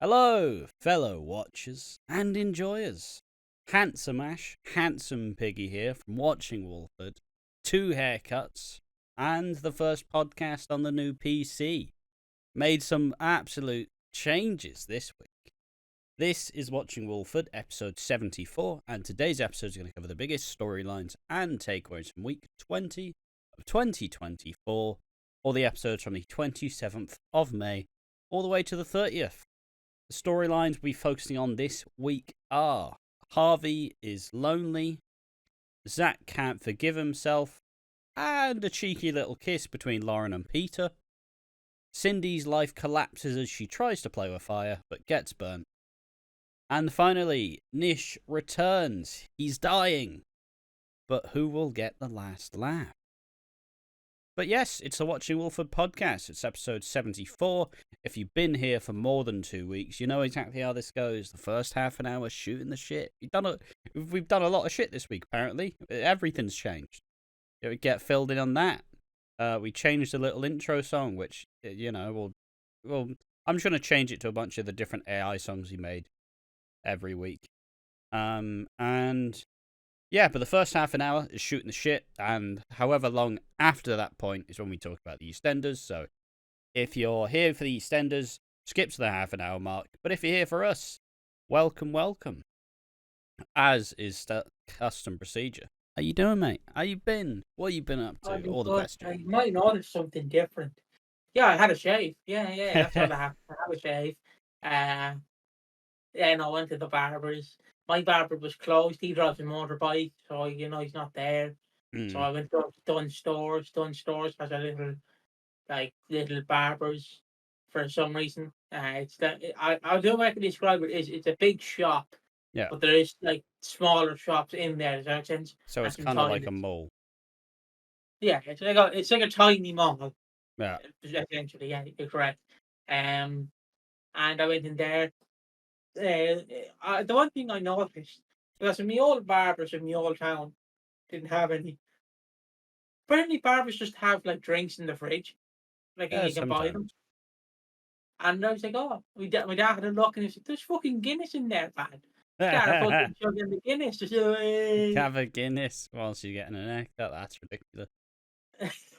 Hello, fellow watchers and enjoyers. Handsome Ash, handsome Piggy here from Watching Walford. 2 haircuts and the first podcast on the new PC. Made some absolute changes this week. This is Watching Walford, episode 74, and today's episode is going to cover the biggest storylines and takeaways from week 20 of 2024, or the episodes from the 27th of May all the way to the 30th. The storylines we'll be focusing on this week are: Harvey is lonely, Zach can't forgive himself, and a cheeky little kiss between Lauren and Peter. Cindy's life collapses as she tries to play with fire, but gets burnt. And finally, Nish returns. He's dying. But who will get the last laugh? But yes, it's the Watching Walford podcast. It's episode 74. If you've been here for more than 2 weeks, you know exactly how this goes. The first half an hour shooting the shit. We've done a lot of shit this week, apparently. Everything's changed. We get filled in on that. We changed the little intro song, which, well, I'm just going to change it to a bunch of the different AI songs we made every week. Yeah, but the first half an hour is shooting the shit, and however long after that point is when we talk about the EastEnders. So if you're here for the EastEnders, skip to the half an hour mark. But if you're here for us, welcome, welcome. As is custom procedure. How you doing, mate? How you been? What you been up to? All the questions. I might notice something different. Yeah, I had a shave. Yeah, that's all I have. I have a shave. Then I went to the barber's. My barber was closed. He drives a motorbike, so he's not there. So I went to Dunn Stores. Dunn Stores has a little barbers for some reason. I don't know how to describe it. It's a big shop. Yeah. But there is smaller shops in there. Does that make sense? So it's kind of like a mall. Yeah, it's like a tiny mall. Yeah. Essentially, yeah, you're correct. And I went in there. The one thing I noticed, because my old barbers in my old town didn't have any. Apparently, barbers just have drinks in the fridge, and you can buy them. And I was like, oh, my dad had a look, and he said, "There's fucking Guinness in there, man. Got a fucking jug in the Guinness." Have a Guinness whilst you're getting an haircut. That's ridiculous.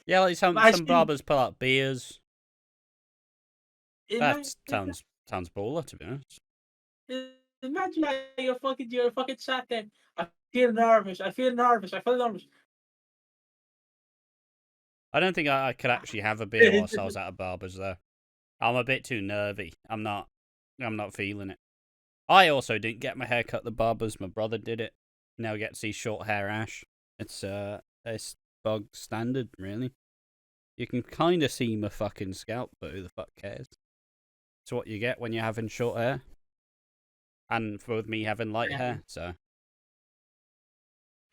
Yeah, like some barbers pull out beers. That sounds baller, to be honest. Imagine you're fucking sat there. I feel nervous. I feel nervous. I don't think I could actually have a beer whilst I was at a barber's though. I'm a bit too nervy. I'm not feeling it. I also didn't get my hair cut at the barber's. My brother did it. Now I get to see short hair Ash. It's bog standard, really. You can kind of see my fucking scalp, but who the fuck cares? It's what you get when you're having short hair. And with me having light hair, so.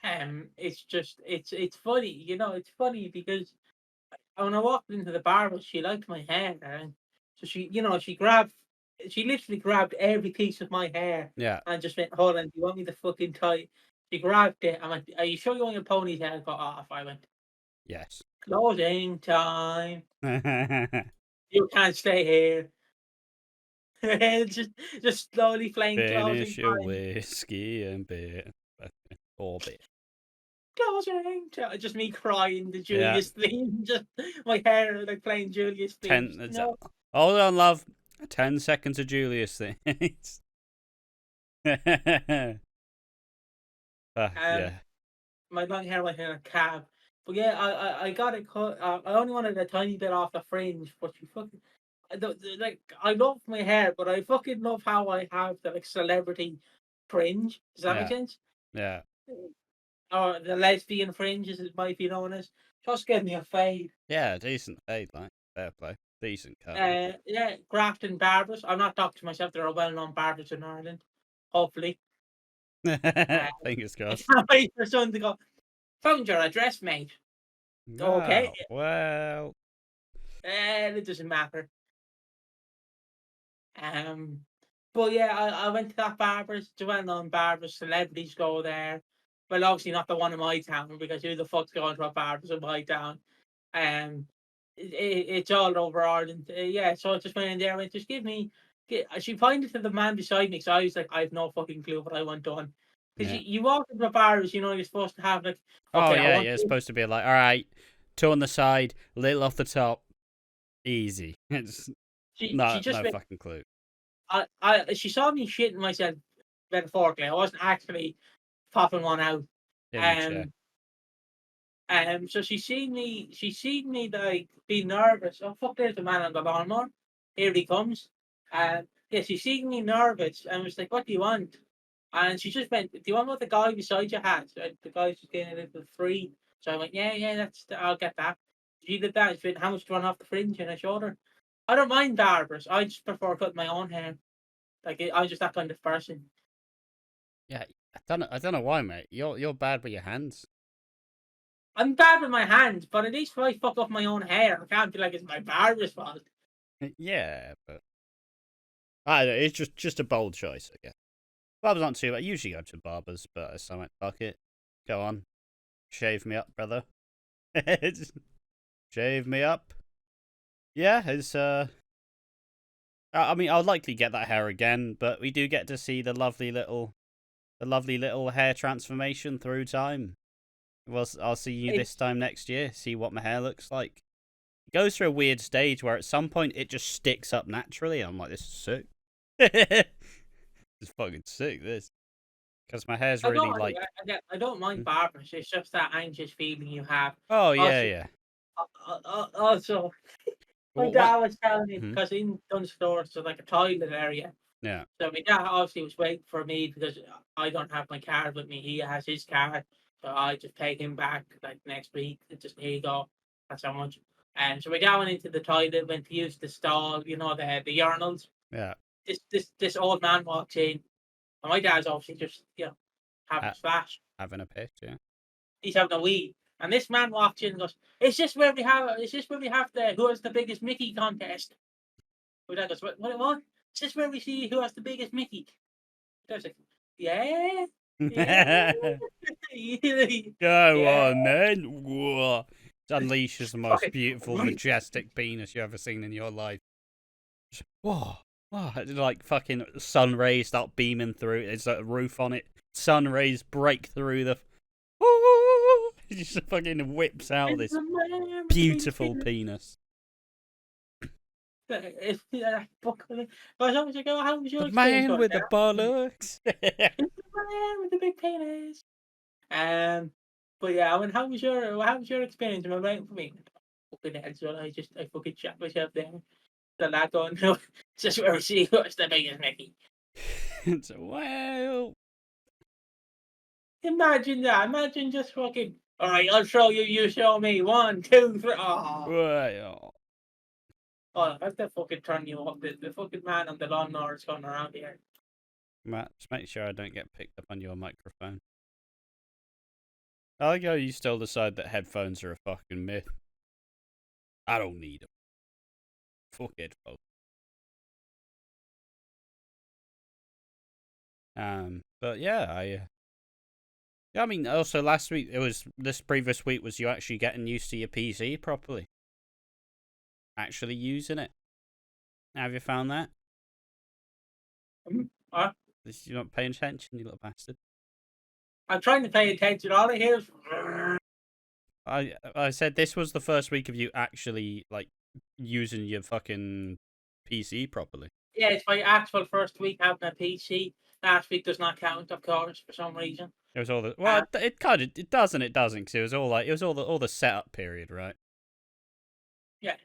It's funny, it's funny because when I walked into the barber, she liked my hair, and so she literally grabbed every piece of my hair, yeah, and just went, "Hold on, do you want me to fucking tie?" She grabbed it. I'm like, "Are you sure you want your ponytail got off?" I went, "Yes." Closing time. You can't stay here. just slowly playing Finish closing your time. whiskey and beer. Or beer. Closing time. Just me crying the Julius theme. Just my hair playing Julius theme. Hold on, love. 10 seconds of Julius theme. Yeah. My long hair went in a cab. But yeah, I got it cut. I only wanted a tiny bit off the fringe, but you fucking I love my hair, but I fucking love how I have the celebrity fringe. Does that make sense? Yeah. Or the lesbian fringe, as it might be known as. Just give me a fade. Yeah, decent fade, fair play. Decent cut. Yeah, Grafton Barbers. I'm not talking to myself. There are well-known barbers in Ireland. Hopefully. Fingers crossed. I can't wait for someone to go, "Found your address, mate." No, okay. Well. It doesn't matter. But yeah, I went to that barber's. It's a well-known barbers. Celebrities go there. Well, obviously not the one in my town, because who the fuck's going to a barber's in my town? It's all over Ireland. Yeah, so I just went in there and went, "Just give me She pointed to the man beside me, so I was like, I have no fucking clue what I want done. Because Yeah. you walk into bars, you're supposed to have like, Oh okay, I yeah, want yeah. It's this. supposed to be like, all right, two on the side, little off the top, easy. It's She just no went. fucking clue. She saw me shitting myself metaphorically. I wasn't actually popping one out. In the chair. Um, so she seen me like be nervous. Oh fuck! There's the man on the lawnmower. Here he comes. Yeah, she seen me nervous and was like, "What do you want?" And she just went, "Do you want what the guy beside you has?" The guy's just getting it for free. So I went, "Yeah, I'll get that." She did that. She went, "How much do you want off the fringe?" And I showed her. I don't mind barbers. I just prefer cutting my own hair. Like I'm just that kind of person. Yeah, I don't know why, mate. You're bad with your hands. I'm bad with my hands, but at least if I fuck up my own hair, I can't be like it's my barber's fault. Yeah, but I don't know, it's just a bold choice, I guess. Barbers aren't too bad. I usually go to barbers, but I went, fuck it. Go on. Shave me up, brother. Shave me up. Yeah, it's I mean, I'll likely get that hair again, but we do get to see the lovely little hair transformation through time. Well, I'll see you this time next year. See what my hair looks like. It goes through a weird stage where at some point it just sticks up naturally. I'm like, this is sick. It's fucking sick. This because my hair's really like. I don't mind barbers. It's just that anxious feeling you have. Oh yeah, yeah. Also, my What? dad was telling me Hmm. because in Dunstore, so like a toilet area. Yeah. So my dad obviously was waiting for me because I don't have my card with me. He has his card, so I just pay him back like next week. It's just here you go. That's how much. And so my dad went into the toilet, went to use the stall, the urinals. Yeah. This old man walks in, and my dad's obviously just having a splash. Having a piss, yeah. He's having a wee. And this man walks in and goes, Is this where we have the who has the biggest Mickey contest? My dad goes, What? Is this where we see who has the biggest Mickey? I was like, Yeah. Yeah. Go Yeah. on then. Whoa. It unleashes the most Fucking beautiful, right. majestic penis you've ever seen in your life. Whoa. Whoa. Like fucking sun rays start beaming through. There's a roof on it. Sun rays break through the. It just fucking whips out this beautiful penis. How was your The man with the bollocks. The man with the big penis. But yeah, I mean, how was your experience? Am I right for me? Fucking heads on. I fucking shot myself there. The lad going, no, it's just where we see what's the biggest Mickey. Well, imagine that. Imagine just fucking. All right, I'll show you. You show me. 1, 2, 3. well. Oh, that's the fucking turn you off. The fucking man on the lawnmower is going around here. Matt, just make sure I don't get picked up on your microphone. I like how you still decide that headphones are a fucking myth. I don't need them. Fuck headphones. But yeah, I mean, also last week this previous week was you actually getting used to your PC properly, actually using it. Have you found that? What? You're not paying attention, you little bastard. I'm trying to pay attention. All I hear is. I said this was the first week of you actually like using your fucking PC properly. Yeah, it's my actual first week having a PC. Last week does not count, of course, for some reason. It was all the it kind of it does and it doesn't because it was all the setup period, right? Yeah.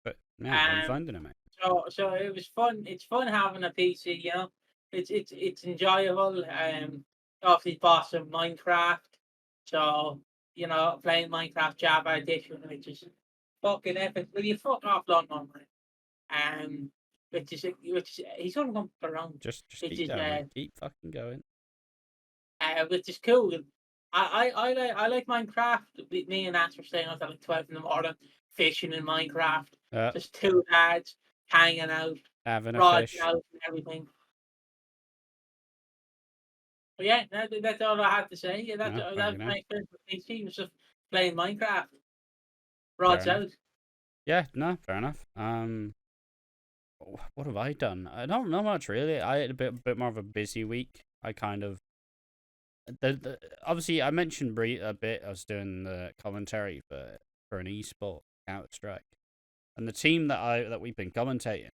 But yeah, how are you finding it, mate? So it was fun. It's fun having a PC. It's enjoyable. Obviously bought some Minecraft. So playing Minecraft Java Edition, which is fucking epic. Will you fuck off, London, man? Which is he's gonna come around. Just keep going, mate. Keep fucking going. Which is cool. I like Minecraft. Me and Ash were staying out at like 12 in the morning, fishing in Minecraft. Just two lads hanging out, having a rods fish, out and everything. But yeah, that's all I had to say. Yeah, that was my experience with PC. Was just playing Minecraft. Rods out. Yeah, no, fair enough. what have I done? I don't know much really. I had a bit more of a busy week. I kind of obviously I mentioned a bit. I was doing the commentary for an esport Counter Strike, and the team that we've been commentating,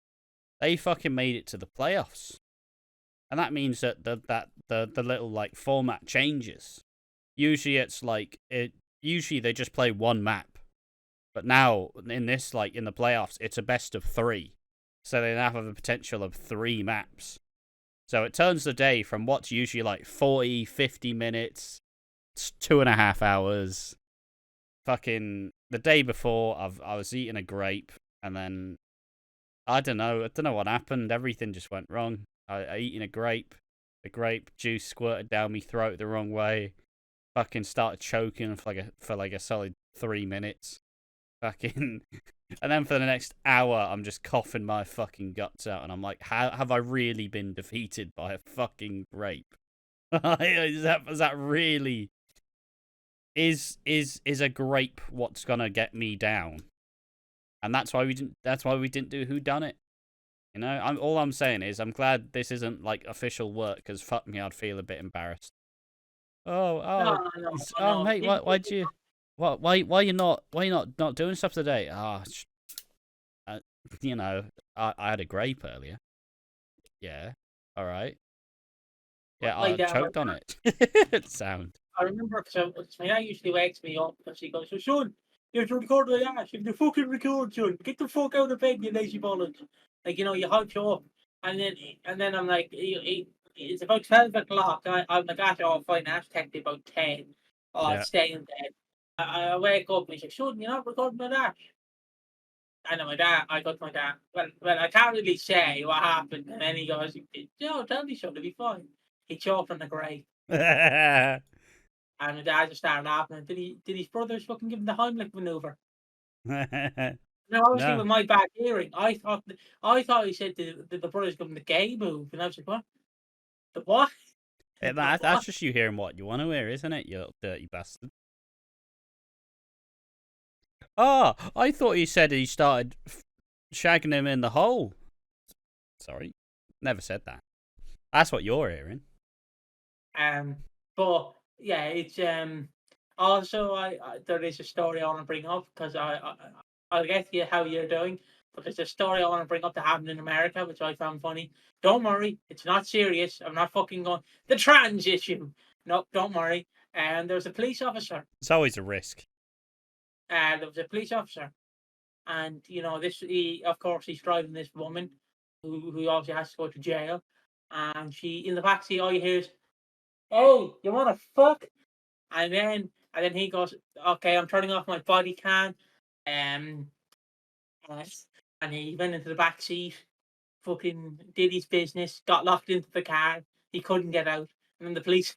they fucking made it to the playoffs, and that means that the little like format changes. Usually it's like Usually they just play one map, but now in this in the playoffs, it's a best of 3, so they now have a potential of 3 maps. So it turns the day from what's usually like 40, 50 minutes, 2.5 hours. Fucking the day before, I was eating a grape, and then I don't know what happened. Everything just went wrong. I eating a grape, the grape juice squirted down me throat the wrong way. Fucking started choking for like a solid 3 minutes. Fucking, and then for the next hour, I'm just coughing my fucking guts out, and I'm like, how have I really been defeated by a fucking grape? is that really? Is a grape what's gonna get me down? And that's why we didn't do Who Done It. You know, all I'm saying is I'm glad this isn't like official work, because fuck me, I'd feel a bit embarrassed. No. Mate, why'd you? Why you not doing stuff today? You know, I had a grape earlier. Yeah, all right. Yeah, I choked on it. Sound. I remember because my dad usually wakes me up because he goes, "So son, you have to record my ass. You have to fucking record, son. Get the fuck out of bed, you lazy bollocks." Like, you know, you hype you up, and then I'm like, it's about 12 o'clock. I'm like, "Oh, fine, Ash text me about 10. Oh, I'll Yeah. stay in bed." I wake up and he's like, "Son, you're not recording my dad." I know I got my dad. Well, I can't really say what happened. And then he goes, "No, tell me, son, it'll be fine." He choked on the grave. And my dad just started laughing. Did his brothers fucking give him the Heimlich maneuver? Now, obviously, No. with my bad hearing, I thought he said the brothers give him the gay move, and I was like, what? The what? That's just you hearing what you want to hear, isn't it, you little dirty bastard? Oh, I thought he said he started shagging him in the hole. Sorry, never said that. That's what you're hearing. But yeah, it's also there is a story I want to bring up because I'll get to you how you're doing, but there's a story I want to bring up that happened in America which I found funny. Don't worry, it's not serious. I'm not fucking going the trans issue. No, don't worry. And there was a police officer. It's always a risk. There was a police officer, and you know of course he's driving this woman who obviously has to go to jail, and she in the backseat all you hear is, "Hey, you want to fuck?" And then he goes, "Okay, I'm turning off my body cam." And he went into the back seat, fucking did his business, got locked into the car. He couldn't get out. And then the police,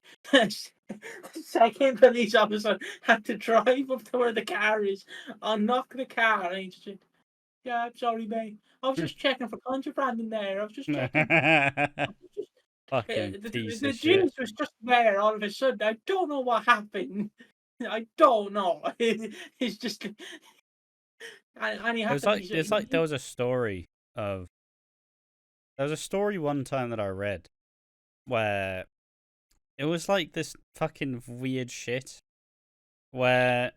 second police officer had to drive up to where the car is, unlock the car, and he just said, "Yeah, I'm sorry, mate. I was just checking for contraband in there. I was just checking." Fucking piece The of shit. juice was just there all of a sudden. I don't know what happened. I don't know. It's just, and he It had was to like be. it's like there was a story one time that I read where it was like this fucking weird shit where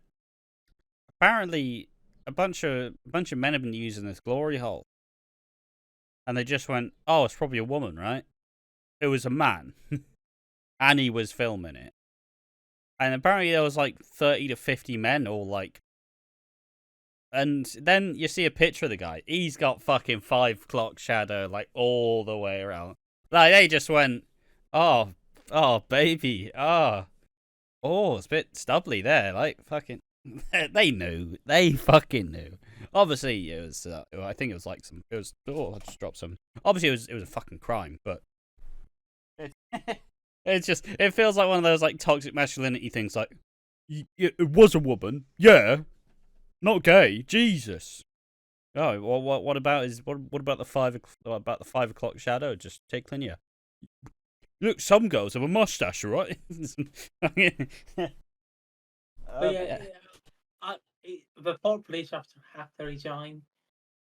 apparently a bunch of men have been using this glory hole, and they just went, "Oh, it's probably a woman, right?" It was a man, and he was filming it, and apparently there was like 30 to 50 men all like. And then you see a picture of the guy. He's got fucking 5 o'clock shadow like all the way around. Like they just went, oh, baby, it's a bit stubbly there. Like fucking, they knew. They fucking knew. Obviously, it was. I think it was like some. It was. Oh, I just dropped some. Obviously, it was a fucking crime, but it's just. It feels like one of those like toxic masculinity things. Like, it was a woman, yeah. Not gay, Jesus. Oh, well, what about the 5 o'clock shadow just tickling you? Look, some girls have a mustache, right? But the poor police officer had to resign.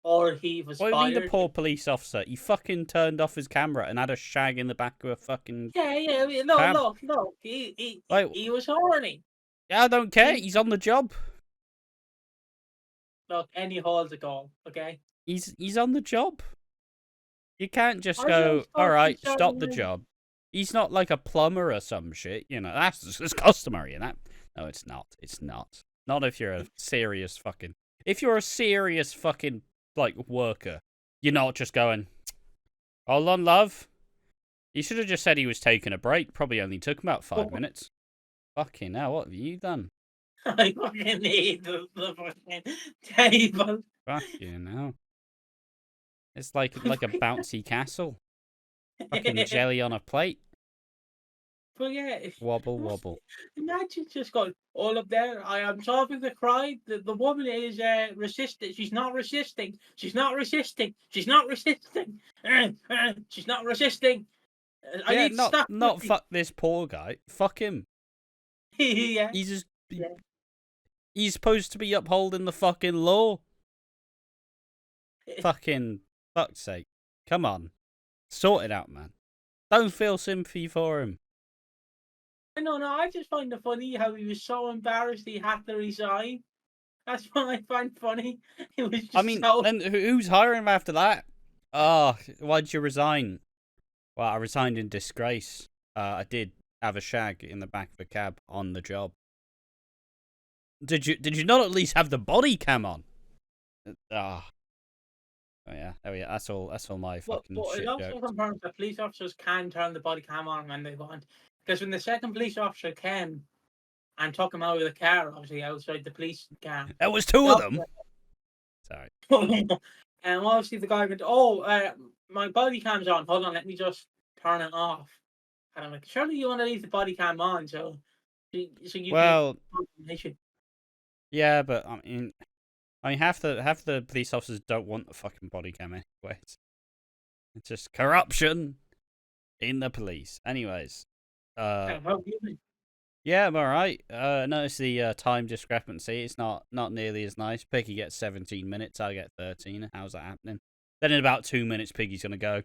or he was What do you mean the fired. poor police officer? He fucking turned off his camera and had a shag in the back of a fucking Yeah. I mean, no, cab. look. He Like, he was horny. yeah, I don't care. He, He's on the job. look, any hole's a goal. Okay. He's on the job. You can't just I go, just all thought he right, started stop the wearing- job. He's not like a plumber or some shit. You know, that's it's customary and that. No, it's not. It's not. Not if you're a serious fucking. If you're a serious fucking like worker, you're not just going. Hold on, love. He should have just said he was taking a break. Probably only took about 5 minutes. Fucking hell, what have you done? I fucking need the fucking table. Fucking hell. It's like a bouncy castle. Fucking jelly on a plate. But yeah, Wobble, wobble. imagine just going all up there. I am solving the crime. The woman is resisting. She's not resisting. She's not resisting. She's not resisting. She's not resisting. I Yeah, need to stop. not fuck this poor guy. Fuck him. Yeah. He's just. Yeah. He's supposed to be upholding the fucking law. Fucking fuck's sake. Come on. Sort it out, man. Don't feel sympathy for him. No. I just find it funny how he was so embarrassed he had to resign. That's what I find funny. It was just I mean, so... then who's hiring him after that? Oh, why'd you resign? Well, I resigned in disgrace. I did have a shag in the back of a cab on the job. Did you not at least have the body cam on? Ah. Oh yeah, That's all my fucking but shit it also jokes. confirms that police officers can turn the body cam on when they want. Because when the second police officer came and took him out of the car, obviously outside the police car. There was two of them. Sorry. And obviously the guy went, "Oh, my body cam's on. Hold on, let me just turn it off." And I'm like, "Surely you want to leave the body cam on, so you Well, can." yeah, but I mean, half the police officers don't want the fucking body cam anyways. It's just corruption in the police. Anyways, How have you been? yeah, I'm alright. Notice the time discrepancy. It's not nearly as nice. Piggy gets 17 minutes. I get 13. How's that happening? Then in about 2 minutes, Piggy's gonna go.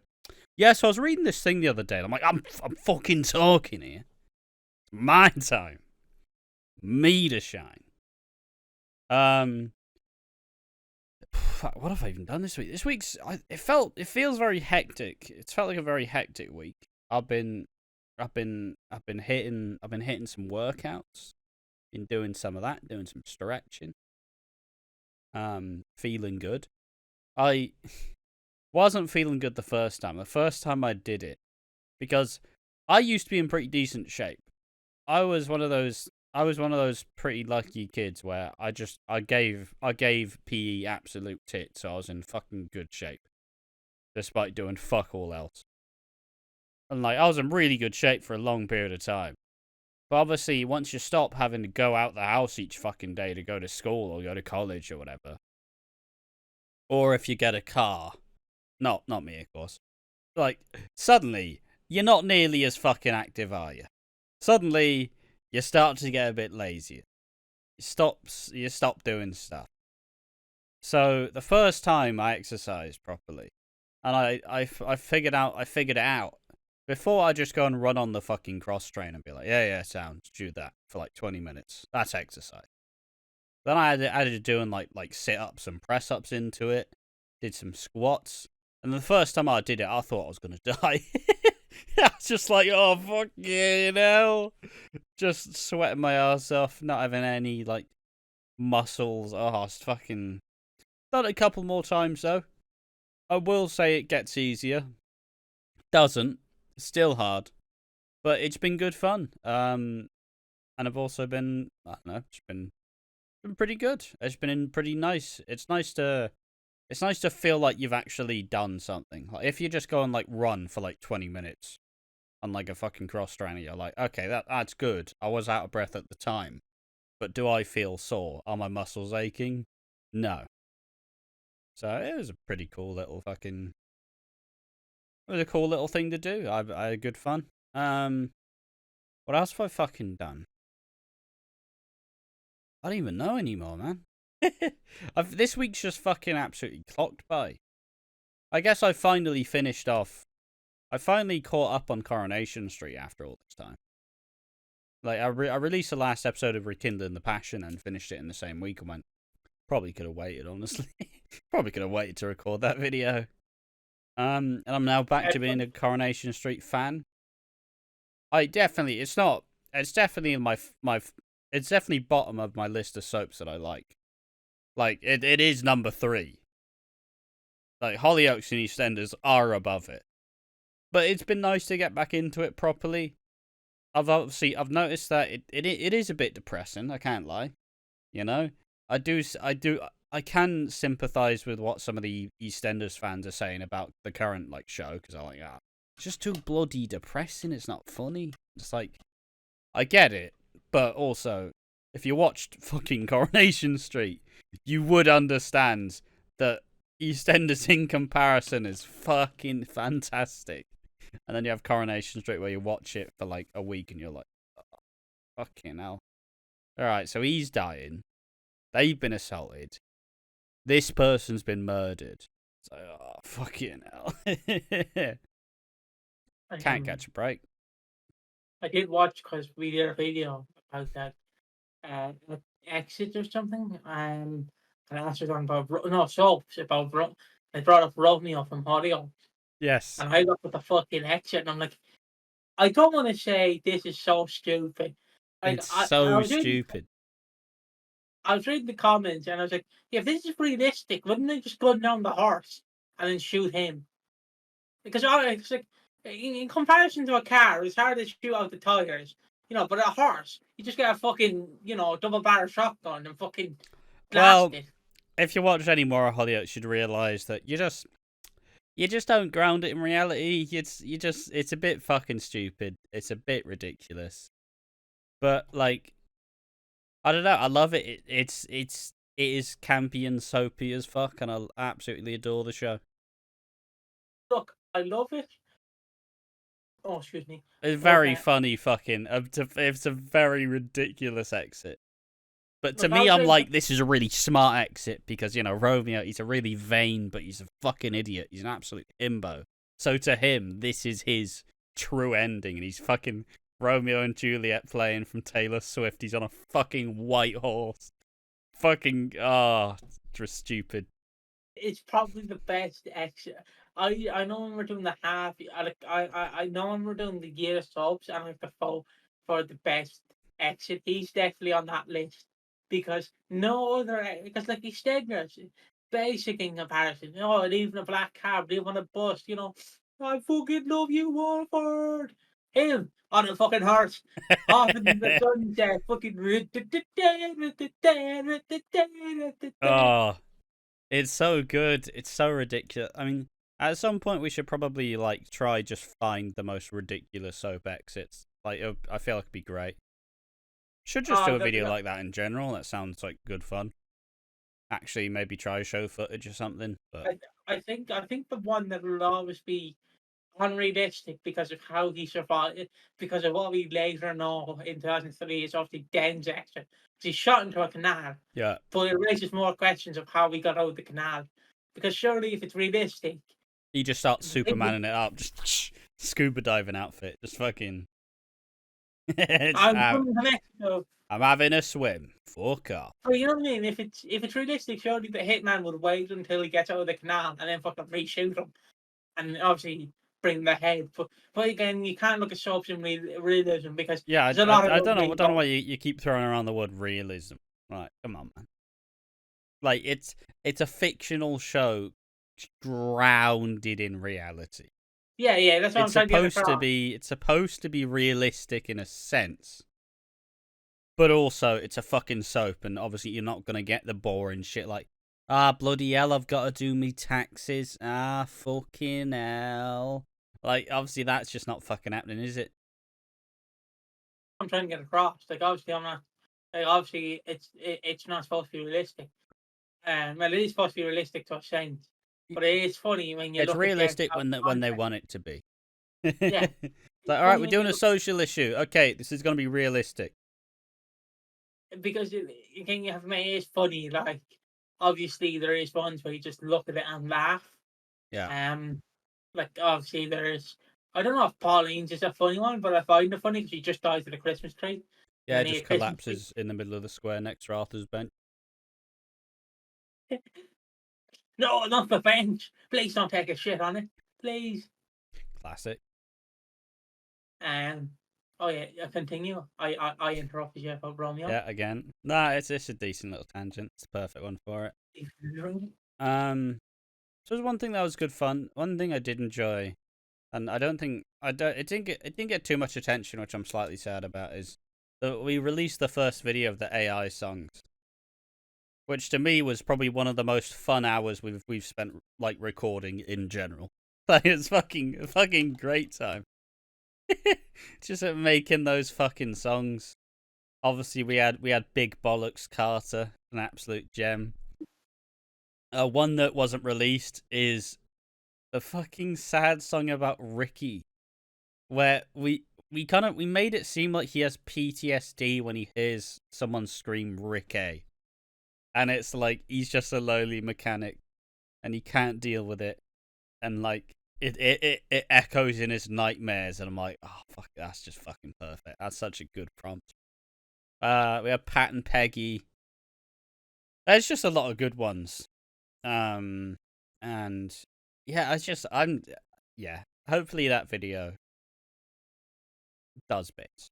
Yeah, so I was reading this thing the other day. And I'm like, I'm fucking talking here. It's my time. Me to shine. What have I even done this week? This week's it feels very hectic. It's felt like a very hectic week. I've been hitting some workouts. Been doing some of that, doing some stretching. Feeling good. I wasn't feeling good the first time. The first time I did it, because I used to be in pretty decent shape. I was one of those pretty lucky kids where I gave PE absolute tits, so I was in fucking good shape, despite doing fuck all else. And like I was in really good shape for a long period of time. But obviously, once you stop having to go out the house each fucking day to go to school or go to college or whatever, or if you get a car, not me of course, like suddenly you're not nearly as fucking active, are you? Suddenly you start to get a bit lazy. You stop doing stuff. So the first time I exercised properly, and I figured it out. Before I just go and run on the fucking cross train and be like, yeah, sounds, do that for like 20 minutes. That's exercise. Then I added doing like sit-ups and press-ups into it. Did some squats. And the first time I did it, I thought I was going to die. I was just like, oh, fuck just sweating my ass off, not having any, like, muscles. Oh, it's fucking... Done it a couple more times, though. I will say it gets easier. Doesn't. It's still hard. But it's been good fun. And I've also been, I don't know, it's been pretty good. It's been pretty nice. It's nice to feel like you've actually done something. Like, if you just go and, like, run for, like, 20 minutes on, like, a fucking cross-trainer, you're like, okay, that's good. I was out of breath at the time. But do I feel sore? Are my muscles aching? No. So, it was a pretty cool little fucking... It was a cool little thing to do. I had good fun. What else have I fucking done? I don't even know anymore, man. This week's just fucking absolutely clocked by. I guess I finally finished off. I finally caught up on Coronation Street after all this time. Like, I released the last episode of Rekindling the Passion and finished it in the same week and went, probably could have waited, honestly. Probably could have waited to record that video. And I'm now back to being a Coronation Street fan. It's definitely it's definitely bottom of my list of soaps that I like. Like, it is number 3. Like, Hollyoaks and EastEnders are above it. But it's been nice to get back into it properly. I've noticed that it is a bit depressing, I can't lie. You know? I can sympathise with what some of the EastEnders fans are saying about the current, like, show, because I'm like, it's just too bloody depressing, it's not funny. It's like, I get it, but also, if you watched fucking Coronation Street, you would understand that EastEnders in comparison is fucking fantastic. And then you have Coronation Street where you watch it for like a week and you're like, oh, fucking hell. Alright, so he's dying. They've been assaulted. This person's been murdered. It's like, oh, fucking hell. Can't catch a break. I did watch because we did a video about that exit or something. And I asked her about soaps about they brought up Romeo from Hollyoaks. Yes. And I looked at the fucking exit and I'm like, I don't want to say this is so stupid. Like, it's so stupid. I was reading the comments and I was like, if this is realistic, wouldn't they just go down the horse and then shoot him? Because it's like, in comparison to a car, it's hard to shoot out the tires, but a horse, you just get a fucking, double barrel shotgun and fucking blast it. If you watch any more of Hollyoaks, you'd realise that you just don't ground it in reality. It's a bit fucking stupid. It's a bit ridiculous. But, like, I don't know, I love it. It is campy and soapy as fuck, and I absolutely adore the show. Look, I love it. Oh, excuse me. It's very funny fucking... It's a very ridiculous exit. But to me, I'm like, this is a really smart exit because, Romeo, he's a really vain, but he's a fucking idiot. He's an absolute himbo. So to him, this is his true ending, and he's fucking Romeo and Juliet playing from Taylor Swift. He's on a fucking white horse. Fucking, just stupid. It's probably the best exit. I know when we're doing the half, I know when we're doing the year of soaps, and I have to vote for the best exit. He's definitely on that list. Because like EastEnders, basic in comparison. Leaving a black cab, leaving a bus, I fucking love you, Walford. Him on a fucking horse, off in the sunset, fucking. Oh, it's so good. It's so ridiculous. I mean, at some point we should probably try just find the most ridiculous soap exits. I feel like it'd be great. Should just do a video like that in general. That sounds like good fun. Actually, maybe try show footage or something. But I think the one that will always be unrealistic because of how he survived, because of what we later know in 2003 is obviously Den's exit. He's shot into a canal. Yeah. But it raises more questions of how we got out of the canal. Because surely if it's realistic, he just starts Supermaning it up, just scuba diving outfit, just fucking. I'm having a swim. Fuck off. But you know what I mean? If it's realistic, surely the hitman would wait until he gets out of the canal and then fucking reshoot him, and obviously bring the head. But again, you can't look at soaps in realism because I don't know why you keep throwing around the word realism. Right, come on, man. Like it's a fictional show grounded in reality. Yeah, that's what I'm trying to get across. It's supposed to be realistic in a sense. But also, it's a fucking soap, and obviously you're not going to get the boring shit like, bloody hell, I've got to do me taxes. Fucking hell. Like, obviously that's just not fucking happening, is it? I'm trying to get across. Like, obviously I'm not... Like, obviously it's not supposed to be realistic. Well, it is supposed to be realistic to a sense. But it is funny when you look. It's realistic when they want it to be. Yeah. Like, all right, we're doing a social issue. Okay, this is going to be realistic. because the thing you have to make is funny. Like, obviously, there is ones where you just look at it and laugh. Yeah. Like, obviously, there's. I don't know if Pauline's is a funny one, but I find it funny because she just dies with a Christmas tree. Yeah, it Near just Christmas tree. collapses in the middle of the square next to Arthur's bench. No, not the bench. Please don't take a shit on it. Please. Classic. Oh yeah, continue. I interrupted you about Romeo. Yeah, again. Nah, it's a decent little tangent. It's the perfect one for it. So there's one thing that was good fun. One thing I did enjoy, and it didn't get too much attention, which I'm slightly sad about, is that we released the first video of the AI songs, which to me was probably one of the most fun hours we've spent like recording in general. Like, it's fucking great time. Just making those fucking songs. Obviously, we had Big Bollocks Carter, an absolute gem. One that wasn't released is the fucking sad song about Ricky, where we made it seem like he has PTSD when he hears someone scream Ricky, and it's like he's just a lowly mechanic, and he can't deal with it, and like it echoes in his nightmares, and I'm like, oh fuck, that's just fucking perfect. That's such a good prompt. We have Pat and Peggy. There's just a lot of good ones. And yeah, hopefully that video does bits.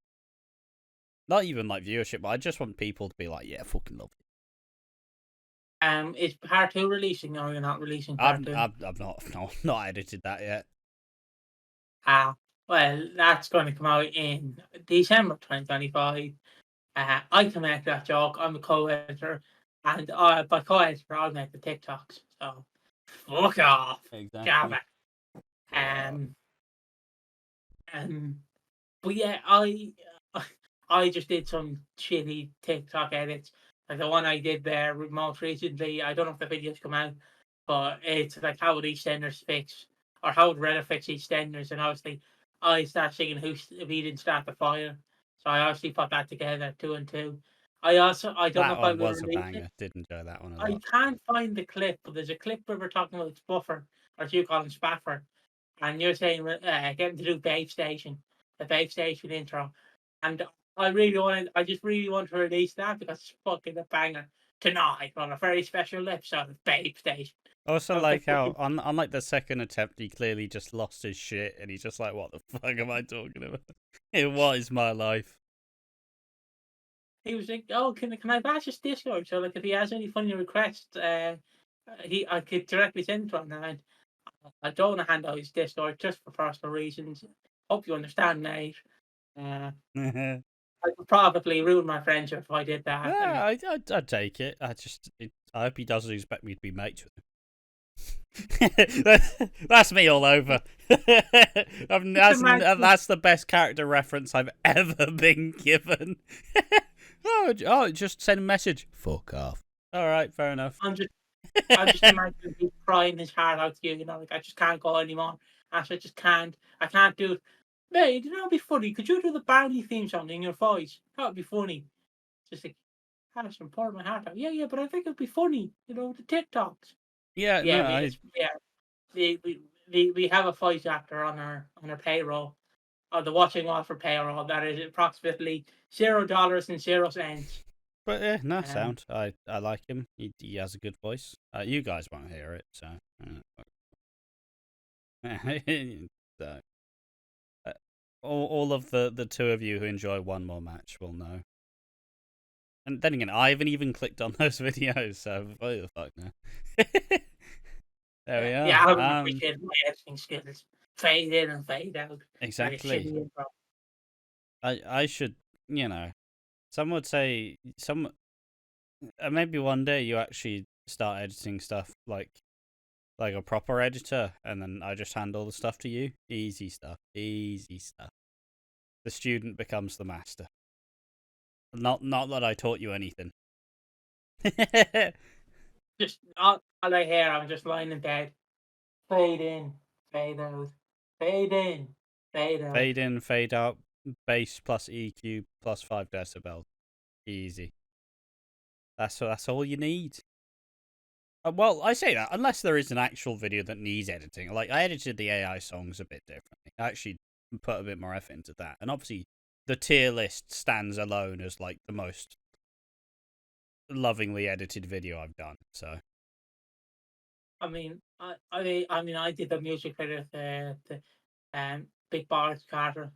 Not even like viewership, but I just want people to be like, yeah, fucking love it. Is part 2 releasing, or you're not releasing part 2? I've not edited that yet. Well, that's going to come out in December 2025. I can make that joke. I'm a co-editor, and by co-editor, I'll make the TikToks. So, fuck off. Exactly. But yeah, I just did some shitty TikTok edits. Like the one I did there most recently. I don't know if the video's come out, but it's like how would EastEnders fix, or how would Reddit fix EastEnders, and obviously I started singing "Who If He Didn't Start the Fire," so I actually put that together 2 and 2. I don't know That if I one will was a release it. banger. Did enjoy that one a I lot. can't find the clip, but there's a clip where we're talking about Spuffer, or you call him Spaffer, and you're saying getting to do Babe Station, the Babe Station intro, and I just really want to release that because it's fucking a banger tonight on a very special episode of Babe Station. I also Of like the how fucking- on like the second attempt, he clearly just lost his shit, and he's just like, "What the fuck am I talking about? What is my life?" He was like, "Oh, can I bash his Discord? So like, if he has any funny requests, I could directly send to him." And I don't want to hand out his Discord just for personal reasons. Hope you understand, mate. I would probably ruin my friendship if I did that. Yeah, I'd take it. I hope he doesn't expect me to be mates with him. That's me all over. That's the best character reference I've ever been given. Just send a message. Fuck off. All right, fair enough. I'm just imagining him crying his heart out to you. You know, like I just can't go anymore. Actually, I just can't. I can't do it. Mate, you know, it'd be funny. Could you do the Barney theme song in your voice? That would be funny. Just like, Harrison, pour my heart out. Yeah, but I think it'd be funny. You know, the TikToks. Yeah, Yeah, no, we have a voice actor on our payroll, on the Watching Walford payroll. That is approximately $0.00. but yeah, no, sound. I like him. He has a good voice. You guys won't hear it, so. So all of the two of you who enjoy one more match will know. And then again, I haven't even clicked on those videos, so what the fuck now? There we are. Yeah, I don't appreciate my editing skills. Fade in and fade out. Exactly. I should, some would say maybe one day you actually start editing stuff like a proper editor, and then I just hand all the stuff to you. Easy stuff. The student becomes the master. Not that I taught you anything. Just all I hear, I'm just lying in bed. Fade in, fade out. Fade in, fade out. Fade in, fade out. Bass plus EQ plus 5 decibels. Easy. That's all you need. Well, I say that unless there is an actual video that needs editing. Like, I edited the AI songs a bit differently. I actually put a bit more effort into that, and obviously, the tier list stands alone as like the most lovingly edited video I've done. So, I mean, I did the music video for the Big Boris Carter.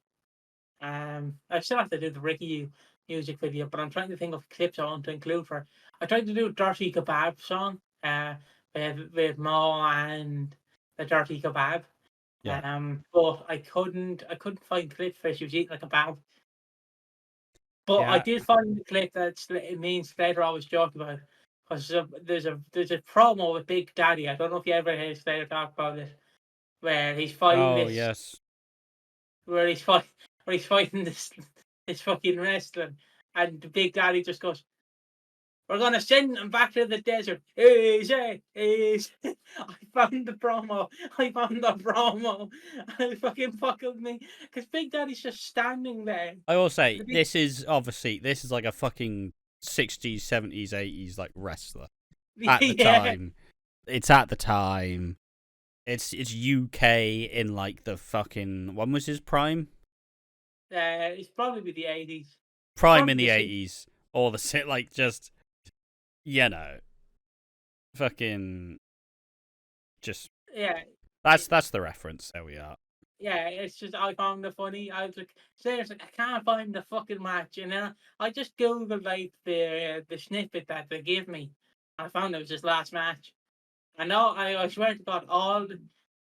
I still have to do the Ricky music video, but I'm trying to think of clips I want to include for. I tried to do a Dirty Kebab song, with Mo and the Dirty Kebab. yeah. But I couldn't find clips where she was eating a kebab. But I Yeah. did find the clip that me and Slater always joke about. Because there's a promo with Big Daddy. I don't know if you ever heard Slater talk about it, where he's fighting Oh, this, yes. where he's fighting this fucking wrestling, and the Big Daddy just goes, "We're gonna send him back to the desert." Easy, easy. I found the promo. And it fucking fucked me because Big Daddy's just standing there. I will say, The big- this is like a fucking 60s, 70s, 80s, like, wrestler. At the yeah, time. It's at the time. It's UK in, like, the fucking... When was his prime? it's probably the 80s. Prime Probably in the the 80s. Or the... Like, just... You know. Fucking... Just... Yeah, That's the reference. There we are. yeah. It's just I found it funny. I was like, seriously, I can't find the fucking match. And then I just googled like the snippet that they gave me. I found it was his last match. I know. I swear to God,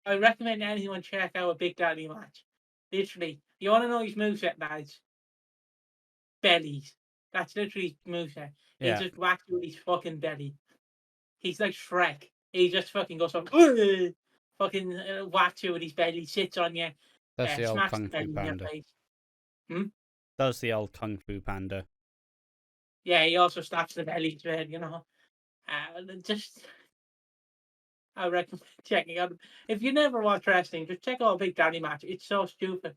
I recommend anyone check out a Big Daddy match. Literally, you want to know his moveset, lads? Bellies. That's literally his moveset. He Yeah. just whacks you with his fucking belly. He's like Shrek. He just fucking goes from fucking whacks you with his belly, sits on you, That's the old smacks Kung the Fu belly in your Panda. face. Does the old Kung Fu Panda. Yeah, he also slaps the belly as well, you know. Just, I recommend checking out. If you never watch wrestling, just check out a Big Daddy match. It's so stupid.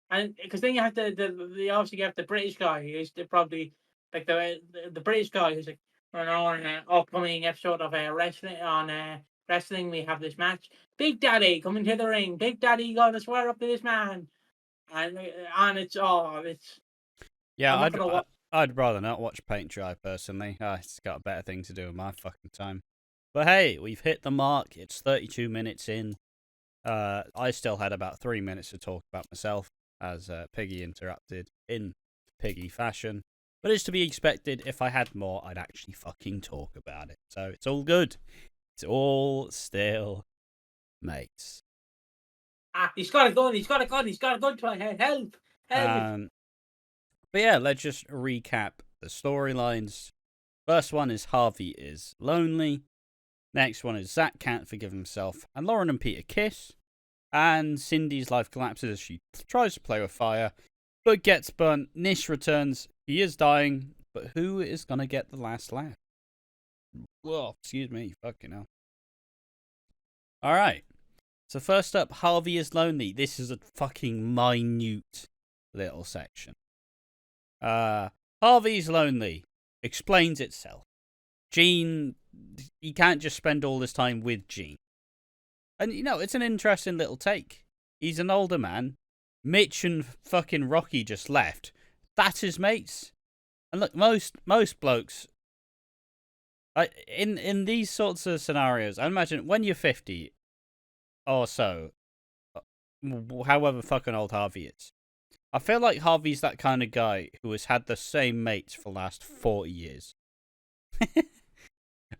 And because then you have the obviously you have the British guy who's probably like the British guy who's like, on an upcoming episode of wrestling we have this match. Big Daddy coming to the ring. Big Daddy gonna swear up to this man, and it's Yeah, I'm not gonna watch. I'd rather not watch paint dry, personally. It's got a better thing to do with my fucking time. But hey, we've hit the mark. It's 32 minutes in. I still had about 3 minutes to talk about myself, as Piggy interrupted in Piggy fashion. But it's to be expected. If I had more, I'd actually fucking talk about it. So it's all good. It's all still mates. He's got a gun. He's got a gun. He's got a gun to my head. Help! Help! But yeah, let's just recap the storylines. First one is Harvey is lonely. Next one is Zach can't forgive himself, and Lauren and Peter kiss. And Cindy's life collapses as she tries to play with fire, but gets burnt. Nish returns. He is dying, but who is going to get the last laugh? Whoa, excuse me. Fucking hell. Alright. So first up, Harvey is lonely. This is a fucking minute little section. Harvey's lonely. Explains itself. Jean, he can't just spend all this time with Jean. And, you know, it's an interesting little take. He's an older man. Mitch and fucking Rocky just left. That's his mates. And look, most blokes, in these sorts of scenarios, I imagine when you're 50 or so, however fucking old Harvey is, I feel like Harvey's that kind of guy who has had the same mates for the last 40 years.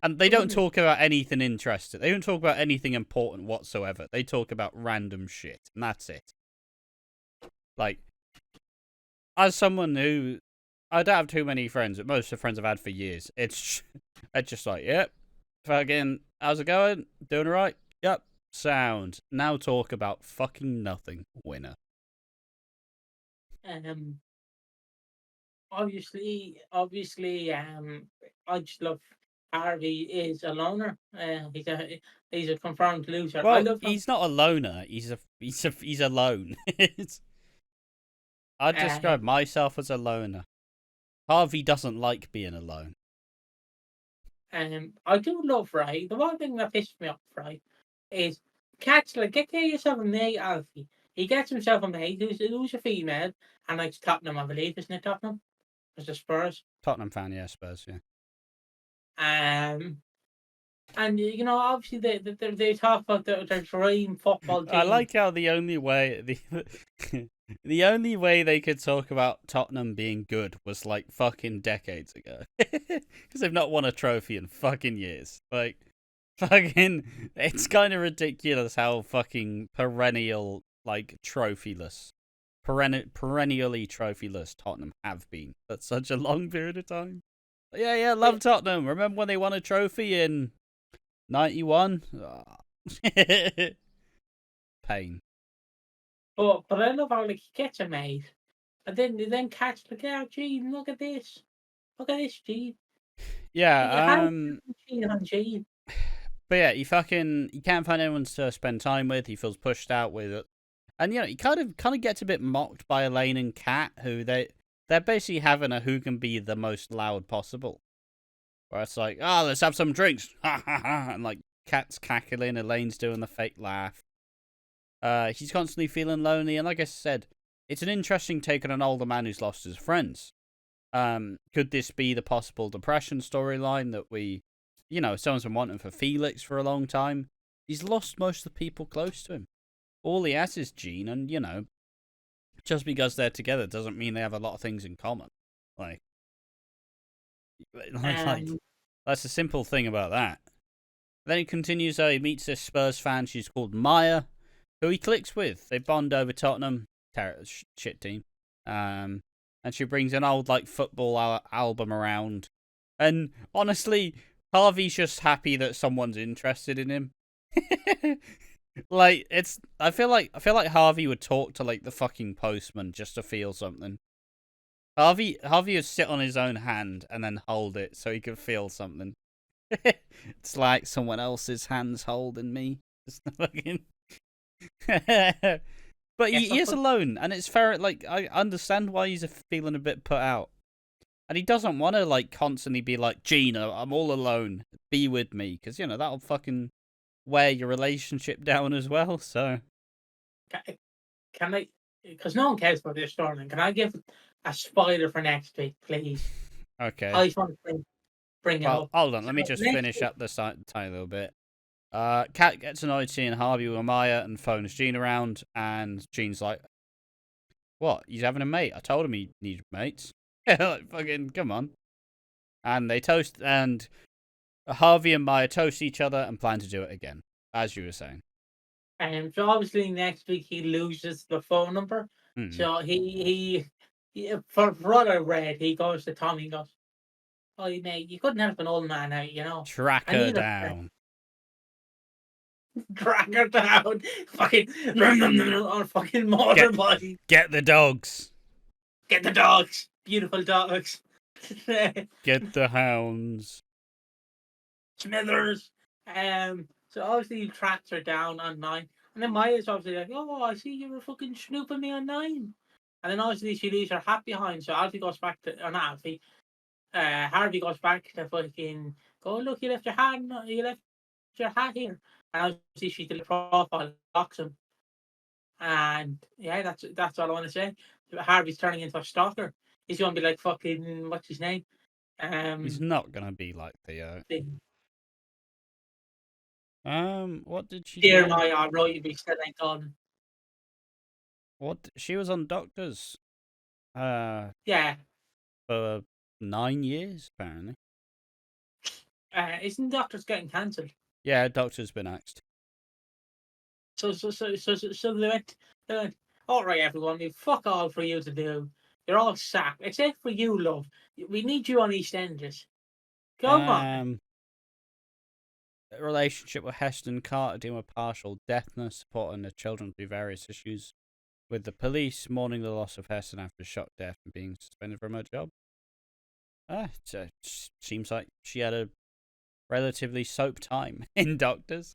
And they don't talk about anything interesting. They don't talk about anything important whatsoever. They talk about random shit, and that's it. Like, as someone who... I don't have too many friends, but most of the friends I've had for years, it's just like, yep, fucking, how's it going? Doing alright? Yep, sound. Now talk about fucking nothing, winner. Obviously, I just love Harvey is a loner. He's a confirmed loser. I Well, love him. he's not a loner. He's alone. I'd describe myself as a loner. Harvey doesn't like being alone. I do love, right? The one thing that pisses me off, right, is cats like get yourself a mate, Alfie. He gets himself a mate who's a female, and like Tottenham, I believe, isn't it Tottenham? It's the Spurs. Tottenham fan, yeah, Spurs, yeah. And obviously they talk about their dream football team. I like how the only way the only way they could talk about Tottenham being good was like fucking decades ago, because they've not won a trophy in fucking years. Like, fucking, it's kind of ridiculous how fucking perennial, like, trophyless, perennially trophyless Tottenham have been for such a long period of time. Yeah, love Tottenham. Remember when they won a trophy in 91? Pain. But I love how like he gets a mate, and then catch like, oh gee, look at this, Gene. Yeah, Gene. but yeah, he can't find anyone to spend time with. He feels pushed out with it, and he kind of gets a bit mocked by Elaine and Kat, who they're basically having a who can be the most loud possible. Where it's like, let's have some drinks, ha ha ha, and like Kat's cackling, Elaine's doing the fake laugh. He's constantly feeling lonely, and like I said, it's an interesting take on an older man who's lost his friends. Could this be the possible depression storyline that someone's been wanting for Felix for a long time? He's lost most of the people close to him. All he has is Jean, and just because they're together doesn't mean they have a lot of things in common. Like that's a simple thing about that. Then he continues. He meets this Spurs fan. She's called Maya, who he clicks with. They bond over Tottenham, shit team. And she brings an old like football album around. And honestly, Harvey's just happy that someone's interested in him. Like I feel like Harvey would talk to like the fucking postman just to feel something. Harvey would sit on his own hand and then hold it so he could feel something. It's like someone else's hands holding me. But he is alone, and it's fair. Like, I understand why he's feeling a bit put out, and he doesn't want to like constantly be like, Gina, I'm all alone, be with me, because that'll fucking wear your relationship down as well. So can I? Because no one cares about this storyline. Can I give a spoiler for next week, please? Okay. I just want to bring it up. Hold on, let me just finish up the tiny little bit. Kat gets annoyed seeing Harvey with Maya and phones Jean around, and Jean's like, what? He's having a mate. I told him he needed mates. Like, fucking, come on. And they toast, and Harvey and Maya toast each other and plan to do it again, as you were saying. So obviously next week he loses the phone number. Mm-hmm. So he for what I read, he goes to Tommy and goes, oh, mate, you couldn't help an old man out, Track her down. Drag her down, fucking on fucking motorbike. Get the dogs. Get the dogs, beautiful dogs. Get the hounds. Smithers. So obviously he tracks her down on 9, and then Maya's obviously like, oh, I see you were fucking snooping me on 9, and then obviously she leaves her hat behind. So Alfie goes back to Alfie. Harvey goes back to fucking go. Look, you left your hat. You left your hat here. And obviously she did the profile, locks him. And yeah, that's all I want to say. Harvey's turning into a stalker. He's going to be like fucking, what's his name? He's not going to be like Theo. What did she Dear do? Maya, right, you still ain't gone. What? She was on Doctors. Yeah. For 9 years, apparently. Isn't Doctors getting cancelled? Yeah, Doctor's been axed. So they went, all right, everyone, we've fuck all for you to do. You're all sacked, except for you, love. We need you on EastEnders. Come on. A relationship with Heston Carter dealing with partial deafness, supporting the children through various issues with the police, mourning the loss of Heston after shock death and being suspended from her job. It seems like she had a relatively soap time in Doctors.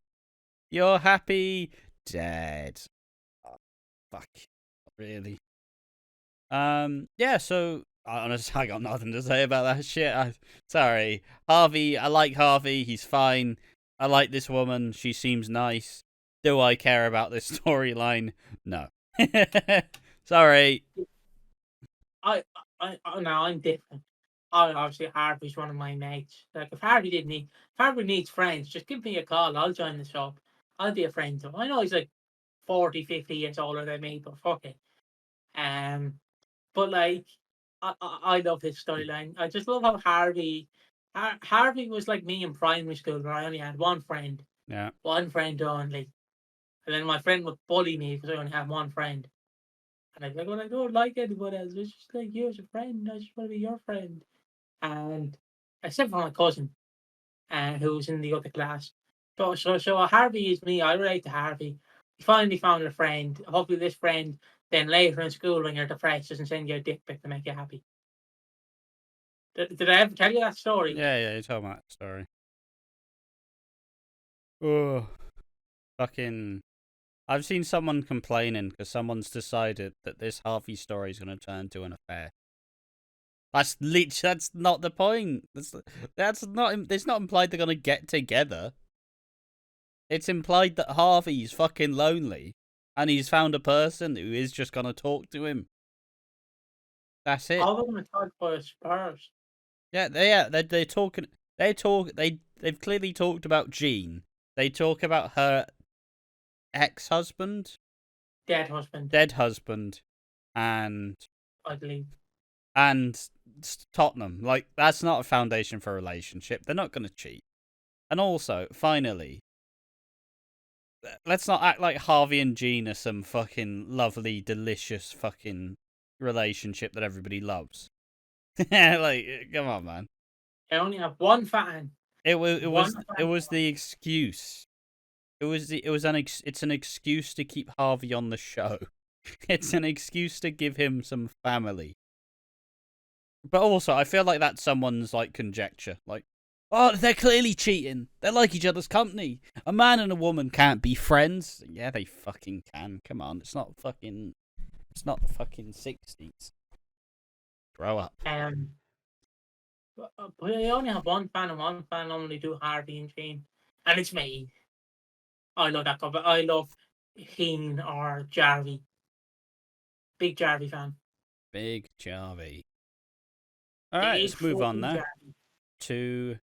You're happy? Dead. Oh, fuck. Not really. Yeah, so honestly, I got nothing to say about that shit. Sorry. Harvey, I like Harvey. He's fine. I like this woman. She seems nice. Do I care about this storyline? No. Sorry. No, I'm different. Obviously Harvey's one of my mates. Like if Harvey needs friends, just give me a call. I'll join the shop. I'll be a friend to him. I know he's like 40, 50 years older than me, but fuck it. But like I love his storyline. I just love how Harvey was like me in primary school where I only had one friend. Yeah. One friend only. And then my friend would bully me because I only had one friend. And I'd be like, well, I don't like anybody else. It's just like you as a friend. I just want to be your friend. And except for my cousin, who was in the other class. So Harvey is me. I relate to Harvey. He finally found a friend. Hopefully, this friend then later in school when you're depressed doesn't send you a dick pic to make you happy. Did I ever tell you that story? Yeah, you told me that story. Oh, fucking. I've seen someone complaining because someone's decided that this Harvey story is going to turn to an affair. That's not the point. That's not. It's not implied they're going to get together. It's implied that Harvey's fucking lonely, and he's found a person who is just going to talk to him. That's it. All of them are talking about Spurs. Yeah, they're talking. They've clearly talked about Jean. They talk about her ex-husband, Dead husband, and I believe. and Tottenham. Like, that's not a foundation for a relationship. They're not going to cheat. And also, finally, let's not act like Harvey and Jean are some fucking lovely, delicious fucking relationship that everybody loves. Like, come on, man. I only have one fan. It was the excuse. It's an excuse to keep Harvey on the show. It's an excuse to give him some family. But also, I feel like that's someone's like conjecture. Like, oh, they're clearly cheating. They like each other's company. A man and a woman can't be friends. Yeah, they fucking can. Come on, it's not the fucking 60s. Grow up. But I only have one fan, and one fan only do Harvey and Jean, and it's me. I love that couple. I love Heen or Jarvie. Big Jarvie fan. Big Jarvie. All right, let's move on now to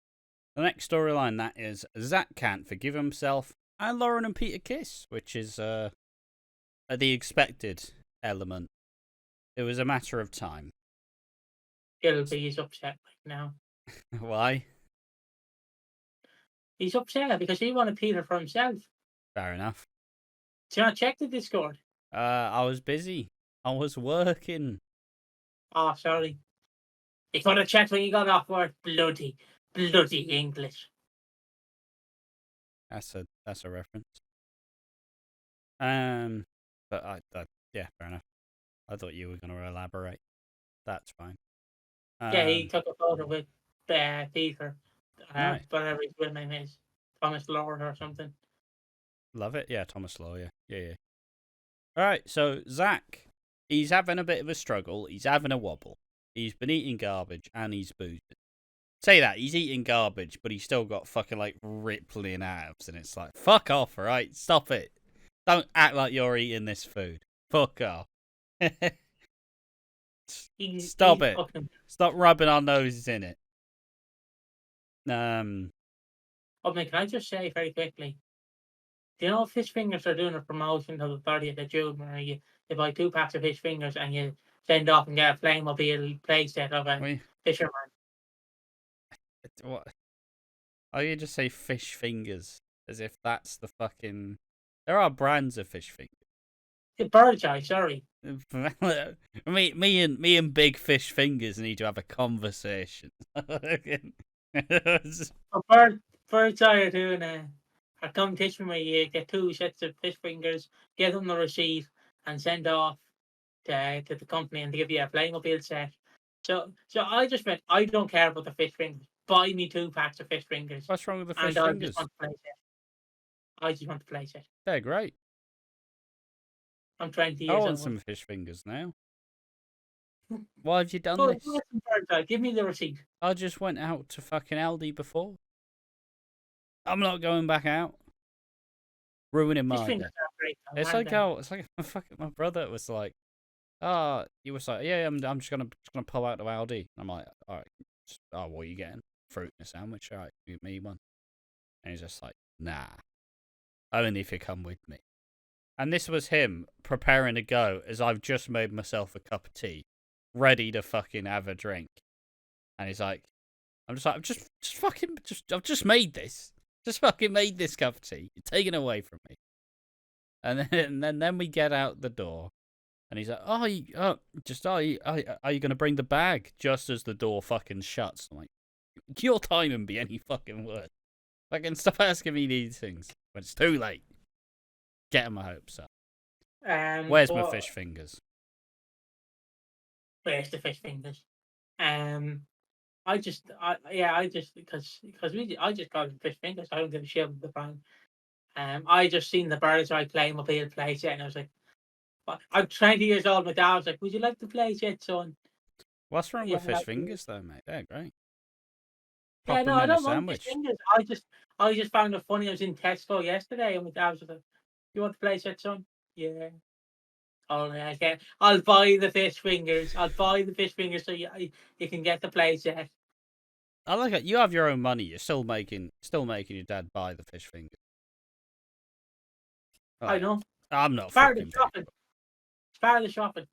the next storyline. That is Zach can't forgive himself, and Lauren and Peter kiss, which is the expected element. It was a matter of time. He's upset right now. Why? He's upset because he wanted Peter for himself. Fair enough. Do you not check the Discord? I was busy. I was working. Oh, sorry. You could have checked when you got off work. Bloody English. That's a reference. But yeah, fair enough. I thought you were going to elaborate. That's fine. Yeah, he took a photo with Peter. Nice. Whatever his real name is. Thomas Lord or something. Love it. Yeah, Thomas Law, yeah. All right, so Zach, he's having a bit of a struggle. He's having a wobble. He's been eating garbage and he's boozing. Say that, he's eating garbage, but he's still got fucking like rippling abs, and it's like, fuck off, all right? Stop it. Don't act like you're eating this food. Fuck off. Stop it. Stop rubbing our noses in it. Oh, man, can I just say very quickly? Do you know Fish Fingers are doing a promotion till the 30th of June where you buy 2 packs of Fish Fingers and you send off and get a Playmobil playset of a fisherman? What? Oh, you just say Fish Fingers as if that's the fucking... There are brands of fish fingers. Bird's eye, sorry. me and Big Fish Fingers need to have a conversation. Bird's eye are doing a competition where you get 2 sets of fish fingers, get them the receipt, and send off to the company and they give you a Playmobil set. So I just meant I don't care about the fish fingers. Buy me 2 packs of fish fingers. What's wrong with the fish fingers? I just want the playset. They're great. I'm 20 years old. I want some fish fingers now. Why have you done So, this? give me the receipt. I just went out to fucking Aldi before. I'm not going back out. Ruining Fish my day. fingers are great, though, It's aren't like they? how my brother was like, he was like, yeah, I'm just gonna pull out to Aldi. I'm like, all right, what are you getting? Fruit and a sandwich, all right, give me one. And he's just like, nah, only if you come with me. And this was him preparing to go as I've just made myself a cup of tea, ready to fucking have a drink. And he's like, I've just made this. Just fucking made this cup of tea. You're taking it away from me. And then we get out the door. And he's like, are you going to bring the bag? Just as the door fucking shuts. I'm like, your timing be any fucking word. Fucking stop asking me these things when it's too late. Getting my hopes up. Where's my fish fingers? Where's the fish fingers? because I just got the fish fingers. I don't give a shit with the phone. I just seen the birds I claim up here to play yet, and I was like, I'm 20 years old. My dad was like, would you like to play yet, son? What's wrong with fish fingers though, mate? They're great. Yeah, Pop no, them I in a don't mind fish sandwich. fingers. I just found it funny. I was in Tesco yesterday, and my dad was like, "You want to play yet, son?" Yeah. Oh yeah, okay. I'll buy the fish fingers. I'll buy the fish fingers so you can get the play set. I like it. You have your own money. You're still making your dad buy the fish fingers. Oh, I know. I'm not It's part of fucking the shopping. It's part of the shopping.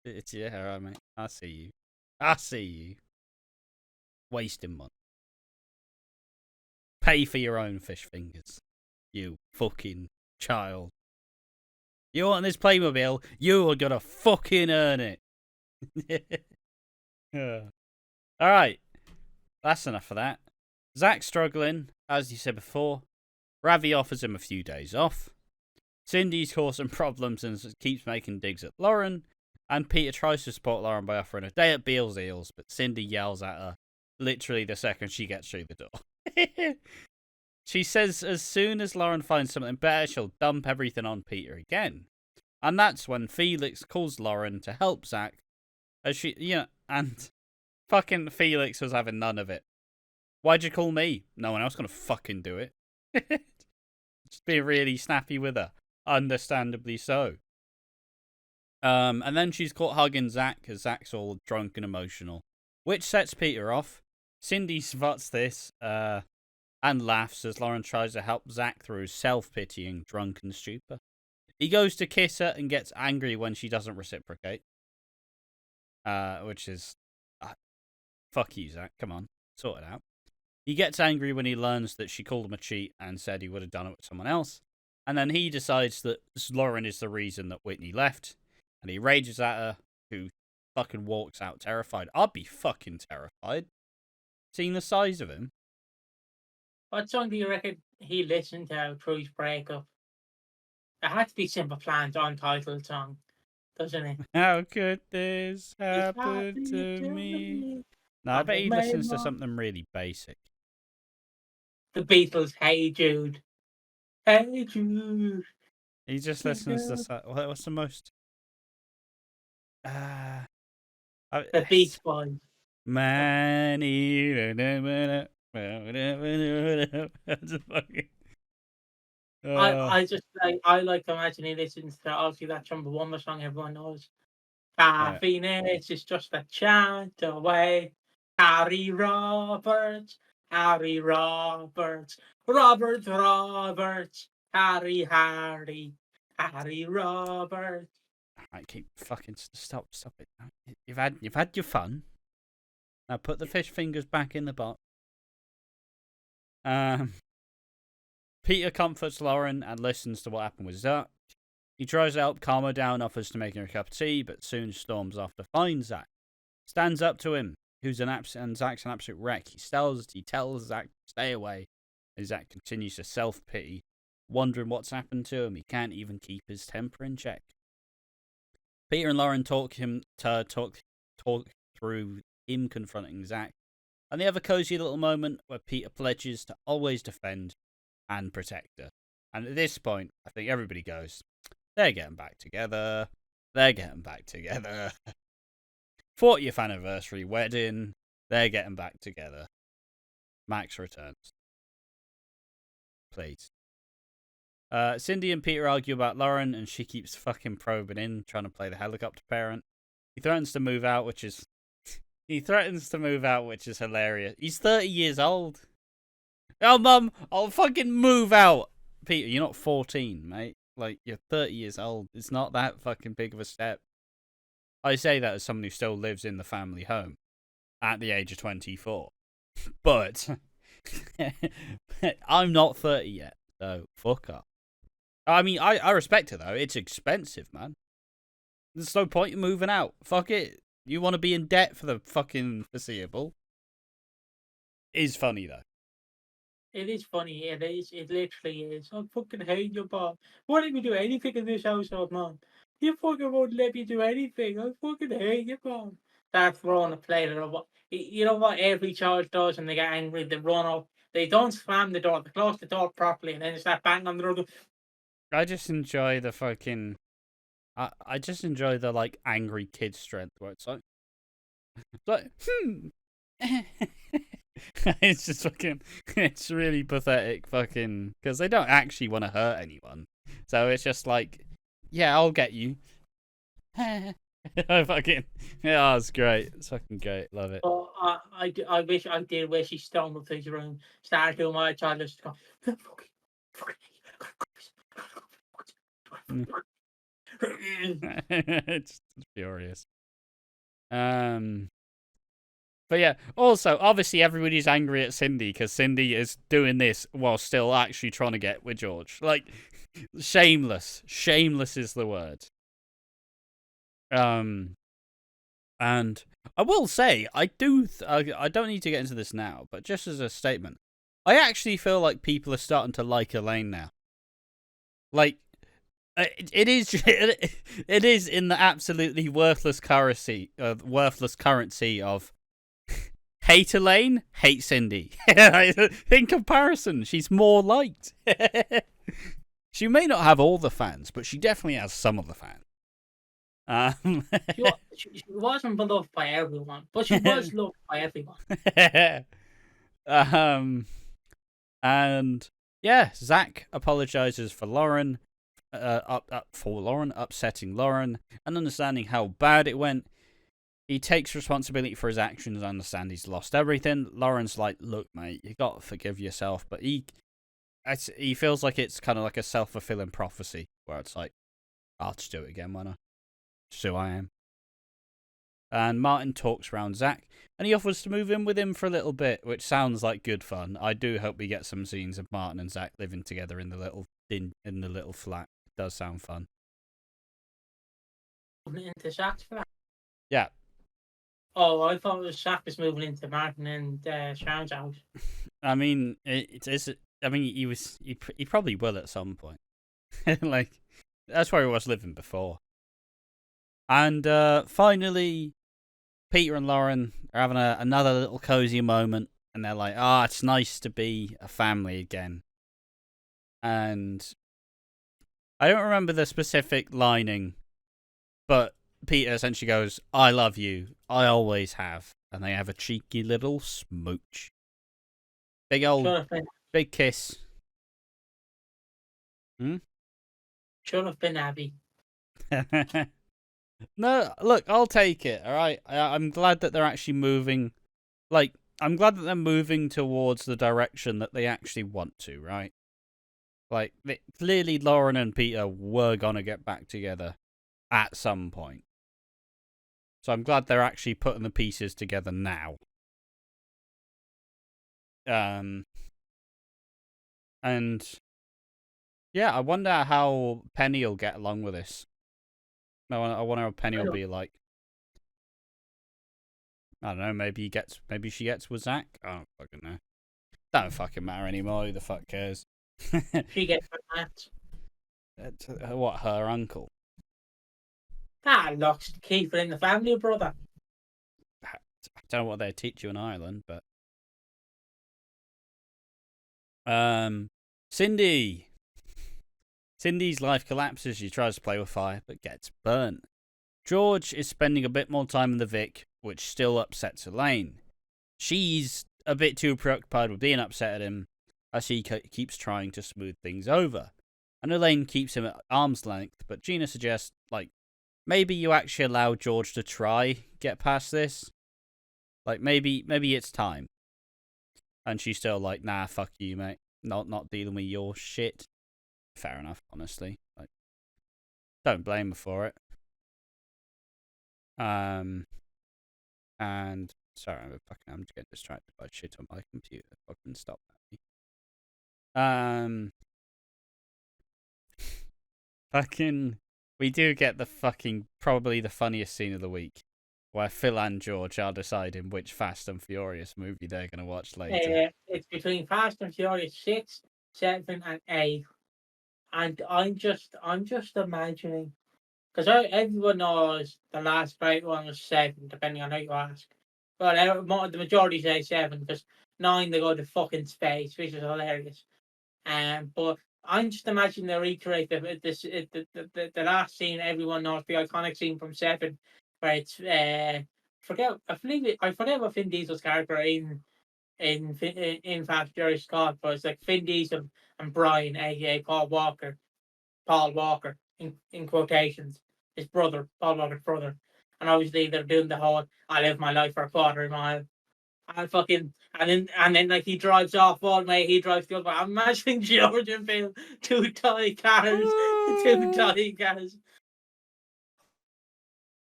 It's all right, mate. I see you. Wasting money. Pay for your own fish fingers. You fucking child. You want this Playmobil? You are gonna fucking earn it. All right. That's enough of that. Zach's struggling, as you said before. Ravi offers him a few days off. Cindy's causing problems and keeps making digs at Lauren. And Peter tries to support Lauren by offering a day at Beale's Eels, but Cindy yells at her literally the second she gets through the door. She says as soon as Lauren finds something better, she'll dump everything on Peter again. And that's when Felix calls Lauren to help Zach. And fucking Felix was having none of it. Why'd you call me? No one else gonna fucking do it. Just being really snappy with her. Understandably so. And then she's caught hugging Zach as Zach's all drunk and emotional, which sets Peter off. Cindy spots this and laughs as Lauren tries to help Zach through his self-pitying drunken stupor. He goes to kiss her and gets angry when she doesn't reciprocate. Which is... fuck you, Zach. Come on. Sort it out. He gets angry when he learns that she called him a cheat and said he would have done it with someone else. And then he decides that Lauren is the reason that Whitney left. And he rages at her, who fucking walks out terrified. I'd be fucking terrified. Seeing the size of him. What song do you reckon he listened to through his breakup? It had to be Simple Plan's untitled song, doesn't it? How could this happen to me? No, I bet he listens to something really basic. The Beatles, Hey Jude. Hey Jude. He just listens to... What's the most... The Beach Boys. Man, I like to imagine he listens to obviously that Chumbawamba song everyone knows. Happiness is just a chant away. Harry Roberts, Harry Roberts, Robert Roberts, Harry Roberts. I keep fucking stop it. You've had your fun. Now put the fish fingers back in the box. Peter comforts Lauren and listens to what happened with Zach. He tries to help calm her down, offers to make her a cup of tea, but soon storms off to find Zach. Stands up to him, and Zach's an absolute wreck. He tells Zach to stay away, and Zach continues to self-pity, wondering what's happened to him. He can't even keep his temper in check. Peter and Lauren talk through him confronting Zach, and they have a cozy little moment where Peter pledges to always defend and protect her. And at this point, I think everybody goes, they're getting back together. 40th anniversary wedding. They're getting back together. Max returns. Please. Cindy and Peter argue about Lauren, and she keeps fucking probing in, trying to play the helicopter parent. He threatens to move out, which is hilarious. He's 30 years old. Oh, Mum, I'll fucking move out. Peter, you're not 14, mate. Like, you're 30 years old. It's not that fucking big of a step. I say that as someone who still lives in the family home at the age of 24. But I'm not 30 yet, so fuck up. I mean, I respect it, though. It's expensive, man. There's no point in moving out. Fuck it. You want to be in debt for the fucking foreseeable. It is funny, though. It is funny. It is. It literally is. I fucking hate your mom. Won't let me do anything in this household, Mom. You fucking won't let me do anything. I fucking hate your mom. That's throwing a plate at what you know what every child does when they get angry. They run up. They don't slam the door. They close the door properly, and then they start banging on the door. I just enjoy the fucking. I just enjoy the like angry kid strength where it's like it's just fucking. It's really pathetic, fucking, because they don't actually want to hurt anyone. So it's just like, yeah, I'll get you. Fucking, yeah, it's great. It's fucking great. Love it. Oh, I wish I did where she stumbled through the room, started doing my child just go, It's furious. But yeah, also, obviously everybody's angry at Cindy because Cindy is doing this while still actually trying to get with George. Like, shameless. Shameless is the word. And I will say, I don't need to get into this now, but just as a statement, I actually feel like people are starting to like Elaine now. Like, it is in the absolutely worthless currency of hate Elaine, hate Cindy. In comparison, she's more liked. She may not have all the fans, but she definitely has some of the fans. She wasn't beloved by everyone, but she was loved by everyone. And yeah, Zach apologizes for Lauren, upsetting Lauren, and understanding how bad it went. He takes responsibility for his actions and understands he's lost everything. Lauren's like, look, mate, you got to forgive yourself. But he feels like it's kind of like a self-fulfilling prophecy, where it's like, I'll just do it again, why not? Just who I am. And Martin talks around Zach, and he offers to move in with him for a little bit, which sounds like good fun. I do hope we get some scenes of Martin and Zach living together in the little flat. It does sound fun. Into Zach's flat? Yeah. Oh, I thought it was Zach was moving into Martin and Sharon's house. I mean, it is. I mean, he probably will at some point. Like, that's where he was living before. And finally, Peter and Lauren are having another little cozy moment, and they're like, it's nice to be a family again. And I don't remember the specific lining, but Peter essentially goes, I love you, I always have. And they have a cheeky little smooch. Big big kiss. Should have been Abby. No, look, I'll take it, alright? I'm glad that they're actually moving. Like, I'm glad that they're moving towards the direction that they actually want to, right? Like, clearly Lauren and Peter were gonna get back together at some point. So I'm glad they're actually putting the pieces together now. And yeah, I wonder how Penny will get along with this. I wonder how Penny will be like. I don't know, maybe she gets with Zach? I don't fucking know. Don't fucking matter anymore, who the fuck cares? She gets with Matt. What, her uncle? Look, keep it in the family, brother. I don't know what they teach you in Ireland, but Cindy's life collapses. She tries to play with fire, but gets burnt. George is spending a bit more time in the Vic, which still upsets Elaine. She's a bit too preoccupied with being upset at him as he keeps trying to smooth things over. And Elaine keeps him at arm's length, but Gina suggests, like, maybe you actually allow George to try get past this. Like, maybe it's time. And she's still like, nah, fuck you, mate. Not dealing with your shit. Fair enough, honestly. Like, don't blame her for it. And sorry, I'm just getting distracted by shit on my computer. Fucking stop that. Fucking, we do get the fucking probably the funniest scene of the week, where Phil and George are deciding which Fast and Furious movie they're gonna watch later. It's between Fast and Furious 6, 7, and 8, and I'm just imagining, because everyone knows the last great one was 7, depending on how you ask. Well, the majority say 7 because 9 they go to fucking space, which is hilarious. But I'm just imagining they recreate the last scene everyone knows, the iconic scene from 7, where it's I forget what Vin Diesel's character in Fast Furious Scott, but it's like Vin Diesel and Brian, aka Paul Walker, in quotations, his brother, Paul Walker's brother, and obviously they're doing the whole "I live my life for a quarter of a mile." And then like he drives off one way, he drives the other way. I'm imagining George and Phil, two toy cars.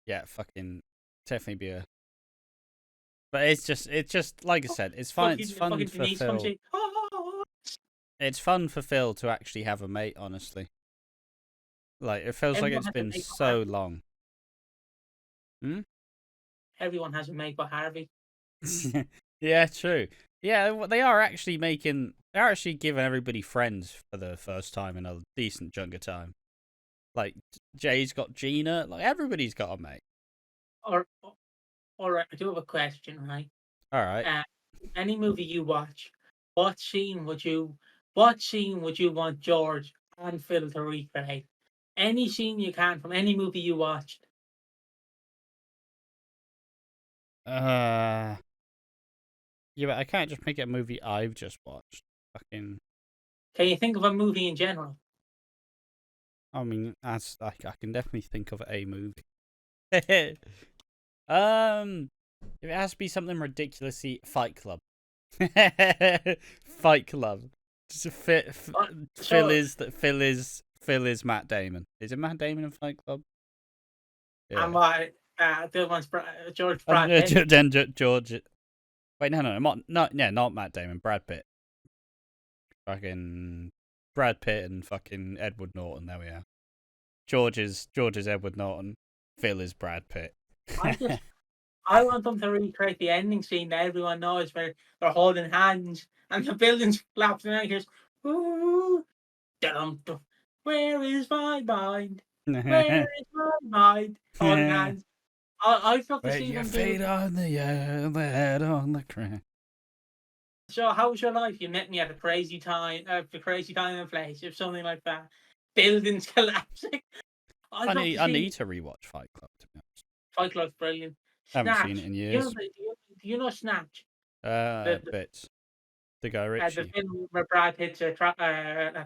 Yeah, fucking definitely be a. But it's just like I said, it's fun. It's fun for Phil. It's fun for Phil to actually have a mate. Honestly, like it feels like it's been so long. Everyone has a mate but Harvey. Yeah, true. Yeah, they are actually they're actually giving everybody friends for the first time in a decent chunk of time. Like, Jay's got Gina, like, everybody's got a mate. All right, I do have a question, right? Alright. Any movie you watch, what scene would you want George and Phil to recreate? Any scene you can from any movie you watched. Yeah, but I can't just make it a movie I've just watched. Fucking. Can you think of a movie in general? I mean, I can definitely think of a movie. It has to be something ridiculously Fight Club. Fight Club. Just Phil is Matt Damon. Is it Matt Damon in Fight Club? Yeah. And what? The one's George Brad Pitt. George. Wait, no, not Matt Damon. Brad Pitt. Fucking Brad Pitt and fucking Edward Norton. There we are. George is Edward Norton. Phil is Brad Pitt. I want them to recreate the ending scene that everyone knows, where they're holding hands and the building's collapsing and it goes, ooh, dum-dum. Where is my mind? Where is my mind? Holding hands. I'd love to see them do. Feet on the air, the head on the ground. So, how was your life? You met me at a crazy time and place, if something like that. Buildings collapsing. I need to rewatch Fight Club, to be honest. Fight Club's brilliant. I haven't seen it in years. Do you know Snatch? Bits. The Guy Ritchie. The film where Brad Pitt's I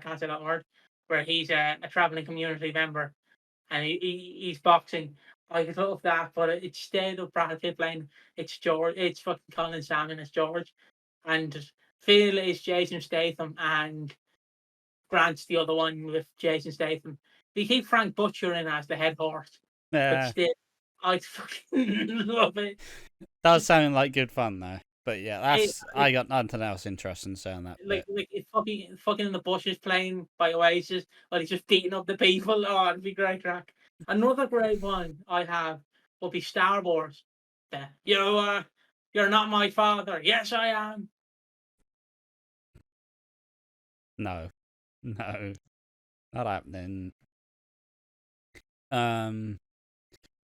can't say that word, where he's a travelling community member and he's boxing. I could love that, but it's instead of Brad Pitt playing, it's George. It's fucking Colin Salmon as George, and Phil is Jason Statham, and Grant's the other one with Jason Statham. We keep Frank Butcher in as the head horse, but still, I fucking love it. Does sound like good fun though. But yeah, I got nothing else interesting saying that. Like it's fucking in the bushes playing by Oasis, while he's just beating up the people. Oh, it'd be great track. Another great one I have would be Star Wars. You're not my father. Yes, I am. No, not happening.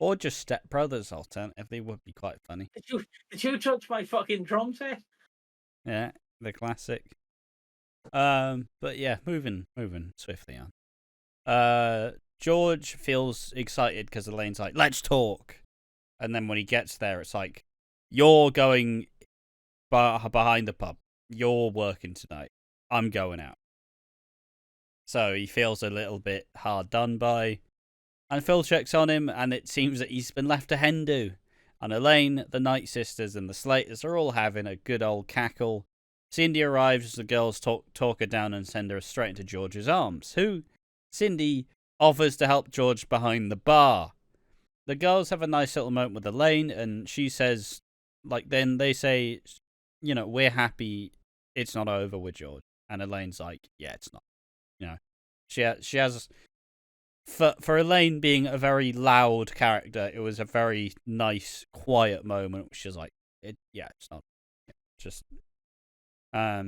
Or just Step Brothers alternatively would be quite funny. Did you touch my fucking drum set? Yeah, the classic. But yeah, moving swiftly on. George feels excited because Elaine's like, let's talk. And then when he gets there, it's like, you're going behind the pub. You're working tonight. I'm going out. So he feels a little bit hard done by. And Phil checks on him, and it seems that he's been left a hen do. And Elaine, the Night Sisters, and the Slaters are all having a good old cackle. Cindy arrives as the girls talk her down and send her straight into George's arms, who, Cindy, offers to help George behind the bar. The girls have a nice little moment with Elaine, and she says, then they say, we're happy it's not over with George. And Elaine's like, yeah, it's not. She has... For Elaine being a very loud character, it was a very nice, quiet moment. She's like, it's not. Just... I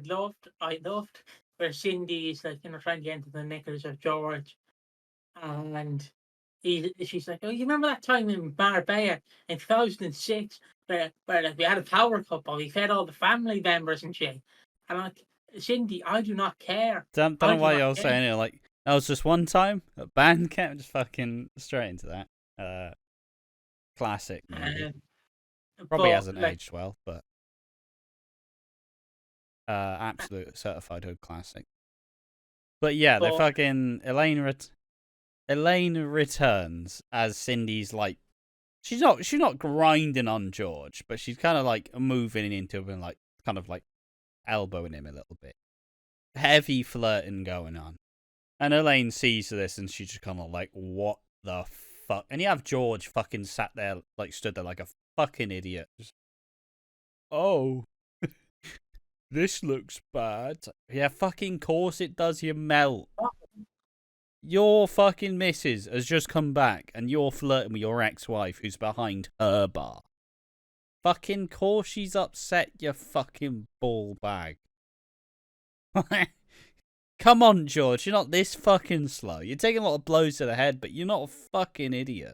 loved where Cindy's trying to get into the knickers of George, and she's like, oh, you remember that time in Marbella in 2006 where we had a power couple, we fed all the family members and shit, and I'm like, Cindy, I do not care. Don't know why you're saying it like that was just one time at band camp. Just fucking straight into that. Classic. Probably hasn't aged well, but absolute certified hood classic. But yeah, they fucking Elaine returns as Cindy's like, she's not grinding on George, but she's kind of like moving into him, like kind of like elbowing him a little bit. Heavy flirting going on. And Elaine sees this and she's just kind of like, what the fuck? And you have George fucking stood there like a fucking idiot. Just, oh, this looks bad. Yeah, fucking course it does, you melt. Your fucking missus has just come back and you're flirting with your ex-wife who's behind her bar. Fucking course she's upset, you fucking ball bag. Come on, George, you're not this fucking slow. You're taking a lot of blows to the head, but you're not a fucking idiot.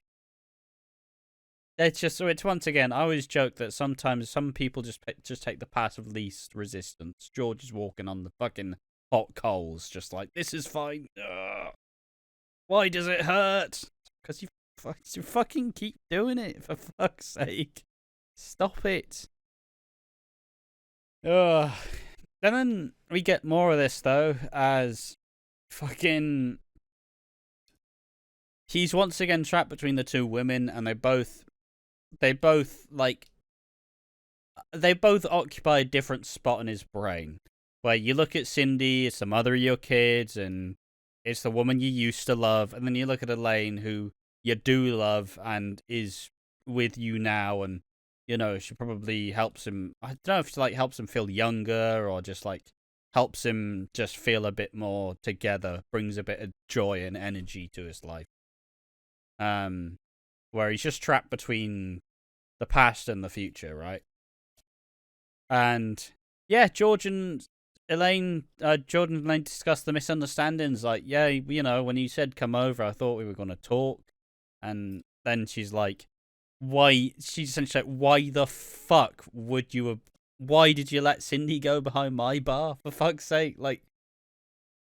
It's once again, I always joke that sometimes some people just take the path of least resistance. George is walking on the fucking hot coals, just like, this is fine. Ugh. Why does it hurt? Because you fucking keep doing it, for fuck's sake. Stop it. Ugh. And then we get more of this, though, as fucking... He's once again trapped between the two women, and they both occupy a different spot in his brain. Where you look at Cindy, it's the mother of your kids, and it's the woman you used to love, and then you look at Elaine, who you do love, and is with you now, and she probably helps him. I don't know if she helps him feel younger or just helps him just feel a bit more together, brings a bit of joy and energy to his life. Where he's just trapped between the past and the future, right? And yeah, George and Elaine discuss the misunderstandings. Like, yeah, when you said come over, I thought we were going to talk, and then she's like, why? She's essentially like, why the fuck would you have? Why did you let Cindy go behind my bar? For fuck's sake! Like,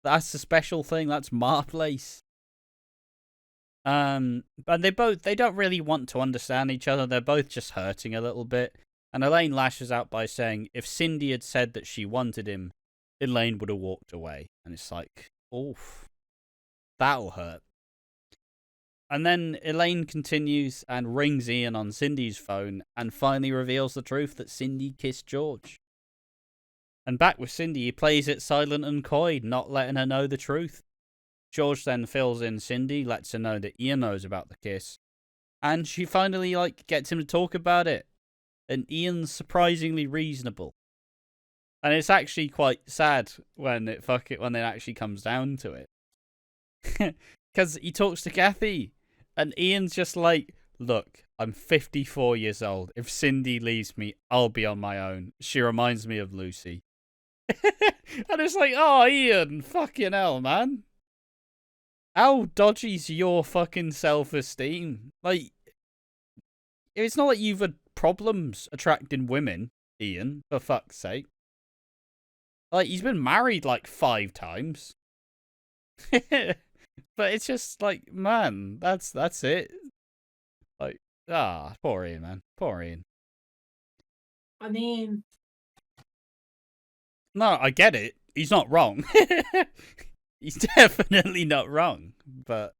that's a special thing. That's my place. But they don't really want to understand each other. They're both just hurting a little bit. And Elaine lashes out by saying, if Cindy had said that she wanted him, Elaine would have walked away. And it's like, oof, that'll hurt. And then Elaine continues and rings Ian on Cindy's phone and finally reveals the truth that Cindy kissed George. And back with Cindy, he plays it silent and coy, not letting her know the truth. George then fills in Cindy, lets her know that Ian knows about the kiss. And she finally gets him to talk about it. And Ian's surprisingly reasonable. And it's actually quite sad when it actually comes down to it. Because he talks to Kathy. And Ian's just like, look, I'm 54 years old. If Cindy leaves me, I'll be on my own. She reminds me of Lucy. And it's like, oh, Ian, fucking hell, man. How dodgy's your fucking self-esteem? Like, it's not like you've had problems attracting women, Ian, for fuck's sake. Like, he's been married 5 times. But it's just like, man, that's it. Like, poor Ian, man. Poor Ian. I mean, No, I get it. He's not wrong. He's definitely not wrong. But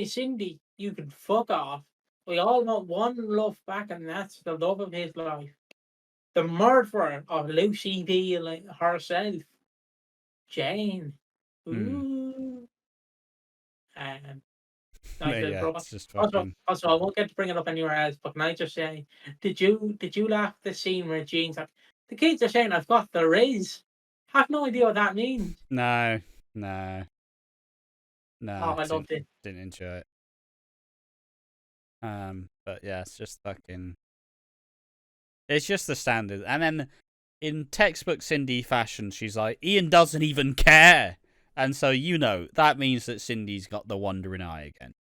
Cindy, you can fuck off. We all want one love back, and that's the love of his life. The murderer of Lucy B. herself, Jane. Ooh. Nice little brother. it's just fucking. Also, I won't get to bring it up anywhere else, but can I just say, did you laugh at the scene where Jean's like, the kids are saying I've got the riz? Have no idea what that means. No. Oh, I loved it. Didn't enjoy it. But yeah, it's just fucking. It's just the standard. And then in textbook Cindy fashion, she's like, Ian doesn't even care. And so, that means that Cindy's got the wandering eye again.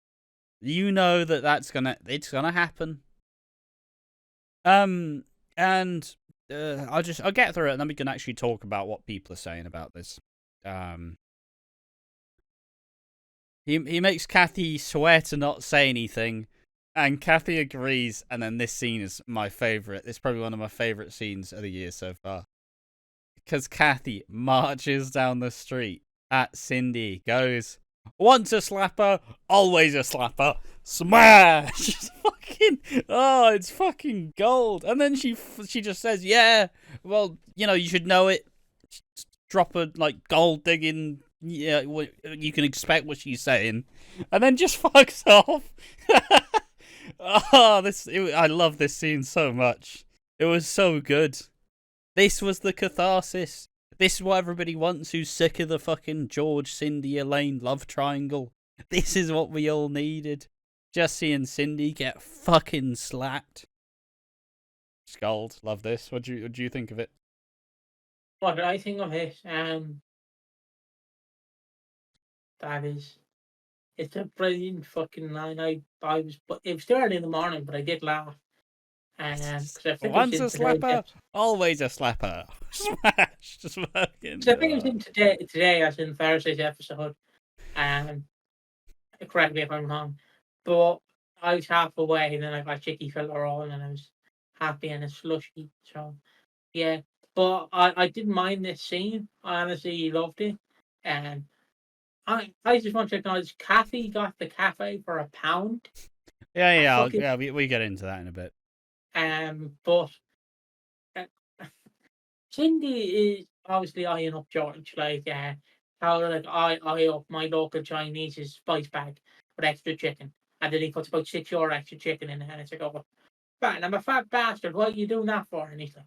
It's gonna happen. And I'll get through it, and then we can actually talk about what people are saying about this. He makes Kathy swear to not say anything, and Kathy agrees. And then this scene is my favorite. It's probably one of my favorite scenes of the year so far, because Kathy marches down the street at Cindy, goes, once a slapper, always a slapper, smash! It's fucking gold. And then she just says, yeah, well, you should know it. Drop a gold digging. Yeah, you can expect what she's saying, and then just fucks off. I love this scene so much. It was so good. This was the catharsis. This is what everybody wants who's sick of the fucking George, Cindy, Elaine love triangle. This is what we all needed. Just seeing Cindy get fucking slapped. It's gold. Love this. What do you think of it? What did I think of it? It's a brilliant fucking line. It was too early in the morning, but I did laugh. Once a slapper, always a slapper. Smash, just fucking. So I think it was in today, as in Thursday's episode. Correct me if I'm wrong, but I was half away, and then I got chicky filter on, and I was happy and it's slushy. So yeah, but I didn't mind this scene. I honestly loved it, and I just want to acknowledge Kathy got the cafe for £1. Yeah. We get into that in a bit. But Cindy is obviously eyeing up George, how I up my local Chinese's spice bag with extra chicken, and then he puts about €6 extra chicken in it, and it's like, oh, man, I'm a fat bastard. What are you doing that for? And he's like,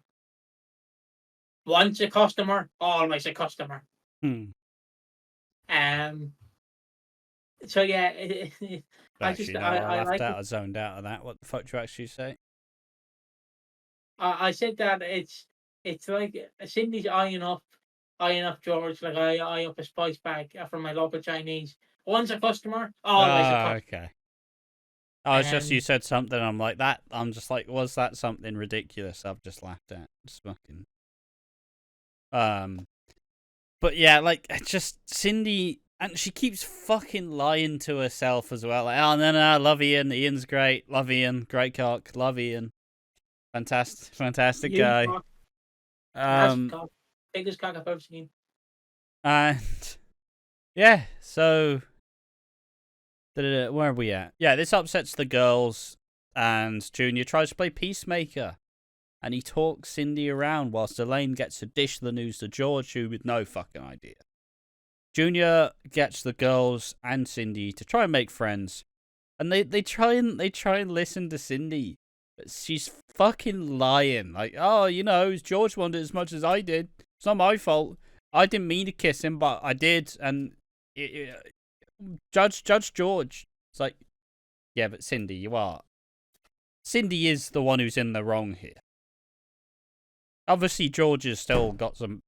once a customer, always a customer. So yeah, I laughed out. I zoned out of that. What the fuck do you actually say? I said that it's like Cindy's eyeing up George, like I eye up a spice bag from my local Chinese. Once a customer, always a customer. Okay. It's just you said something. I'm like that. I'm just like, was that something ridiculous? I've just laughed at. Just fucking. But yeah, just Cindy, and she keeps fucking lying to herself as well. Like, oh no, I love Ian. Ian's great. Love Ian. Great cock. Love Ian. Fantastic guy. Biggest cock I've ever seen. And yeah, so where are we at? Yeah, this upsets the girls, and Junior tries to play peacemaker, and he talks Cindy around whilst Elaine gets to dish the news to George, who with no fucking idea. Junior gets the girls and Cindy to try and make friends, and they try and listen to Cindy. But she's fucking lying. Like, George wanted as much as I did. It's not my fault. I didn't mean to kiss him, but I did. And Judge George. It's like, yeah, but Cindy, Cindy is the one who's in the wrong here. Obviously, George has still got some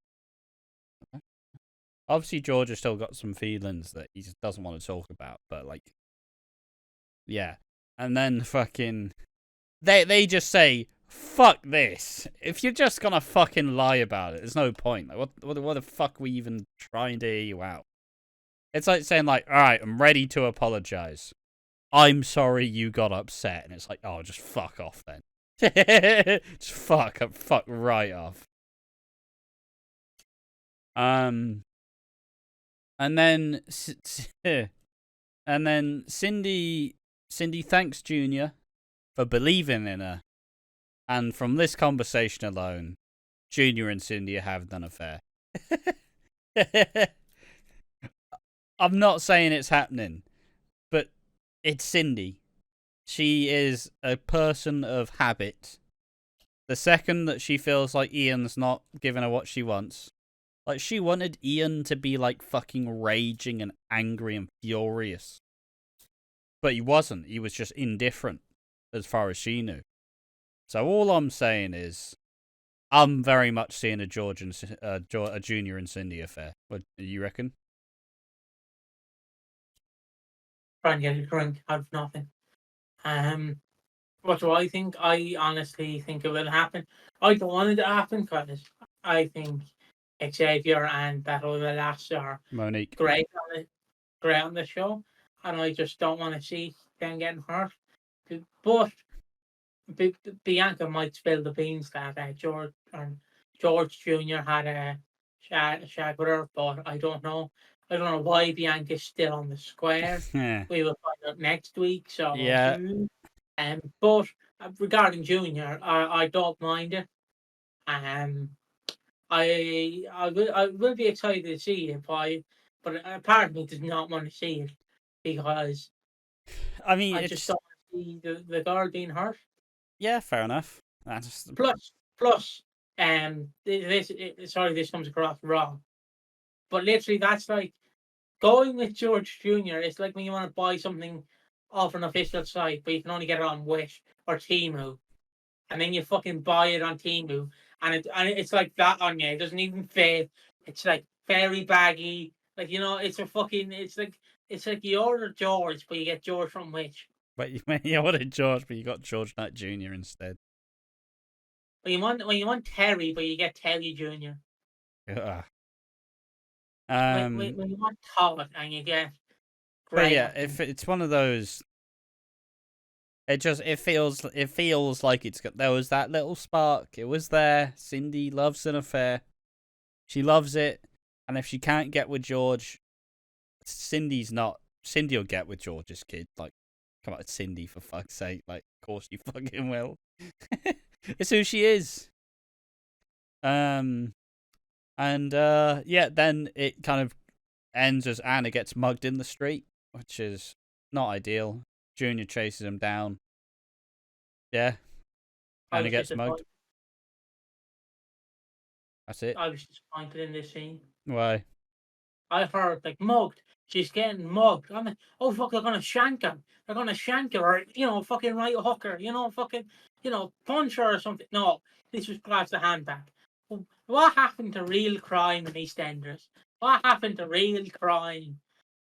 feelings that he just doesn't want to talk about. But yeah. And then fucking. They just say, fuck this. If you're just gonna fucking lie about it, there's no point. Like, what the fuck are we even trying to hear you out? It's like saying, like, all right, I'm ready to apologize. I'm sorry you got upset. And it's like, oh, just fuck off then. Just fuck right off. And then Cindy thanks Junior for believing in her. And from this conversation alone, Junior and Cindy are having an affair. I'm not saying it's happening, but it's Cindy. She is a person of habit. The second that she feels like Ian's not giving her what she wants, like she wanted Ian to be like fucking raging and angry and furious. But he wasn't. He was just indifferent as far as she knew. So all I'm saying is, I'm very much seeing a Junior and Cindy affair. What do you reckon? Trying to get a drink out of nothing. What do I think? I honestly think it will happen. I don't want it to happen because I think Xavier and that other lass are Monique. great on the show, and I just don't want to see them getting hurt. But Bianca might spill the beans that George Jr. had a shag with her, but I don't know. I don't know why Bianca's still on the square. We will find out next week. So yeah. But regarding Junior, I don't mind it. I will be excited to see it, but a part of me does not want to see it because I mean, I just don't want to see the girl being hurt. Yeah, fair enough. Plus, this comes across wrong, but literally that's like going with George Jr. It's like when you want to buy something off an official site, but you can only get it on Wish or Temu, and then you fucking buy it on Temu, and it's like that on you. It doesn't even fit. It's like very baggy. Like, you know, it's like you order George, but you get George from Wish. But you ordered George, but you got George Knight Jr. instead. When you want Terry, but you get Terry Jr. When you want Todd and you get. But yeah, if it's one of those, it feels like there was that little spark. It was there. Cindy loves an affair. She loves it, and if she can't get with George, Cindy will get with George's kid. Like, come on, Cindy, for fuck's sake! Like, of course you fucking will. It's who she is. Then it kind of ends as Anna gets mugged in the street, which is not ideal. Junior chases him down. Yeah. Anna gets mugged. That's it. I was disappointed in this scene. Why? I heard, like, mugged. She's getting mugged. I'm like, oh, fuck, they're going to shank him. They're going to shank her, or, you know, fucking right hook her, you know, fucking, you know, punch her or something. No, this was grabs the hand back. What happened to real crime in EastEnders? What happened to real crime?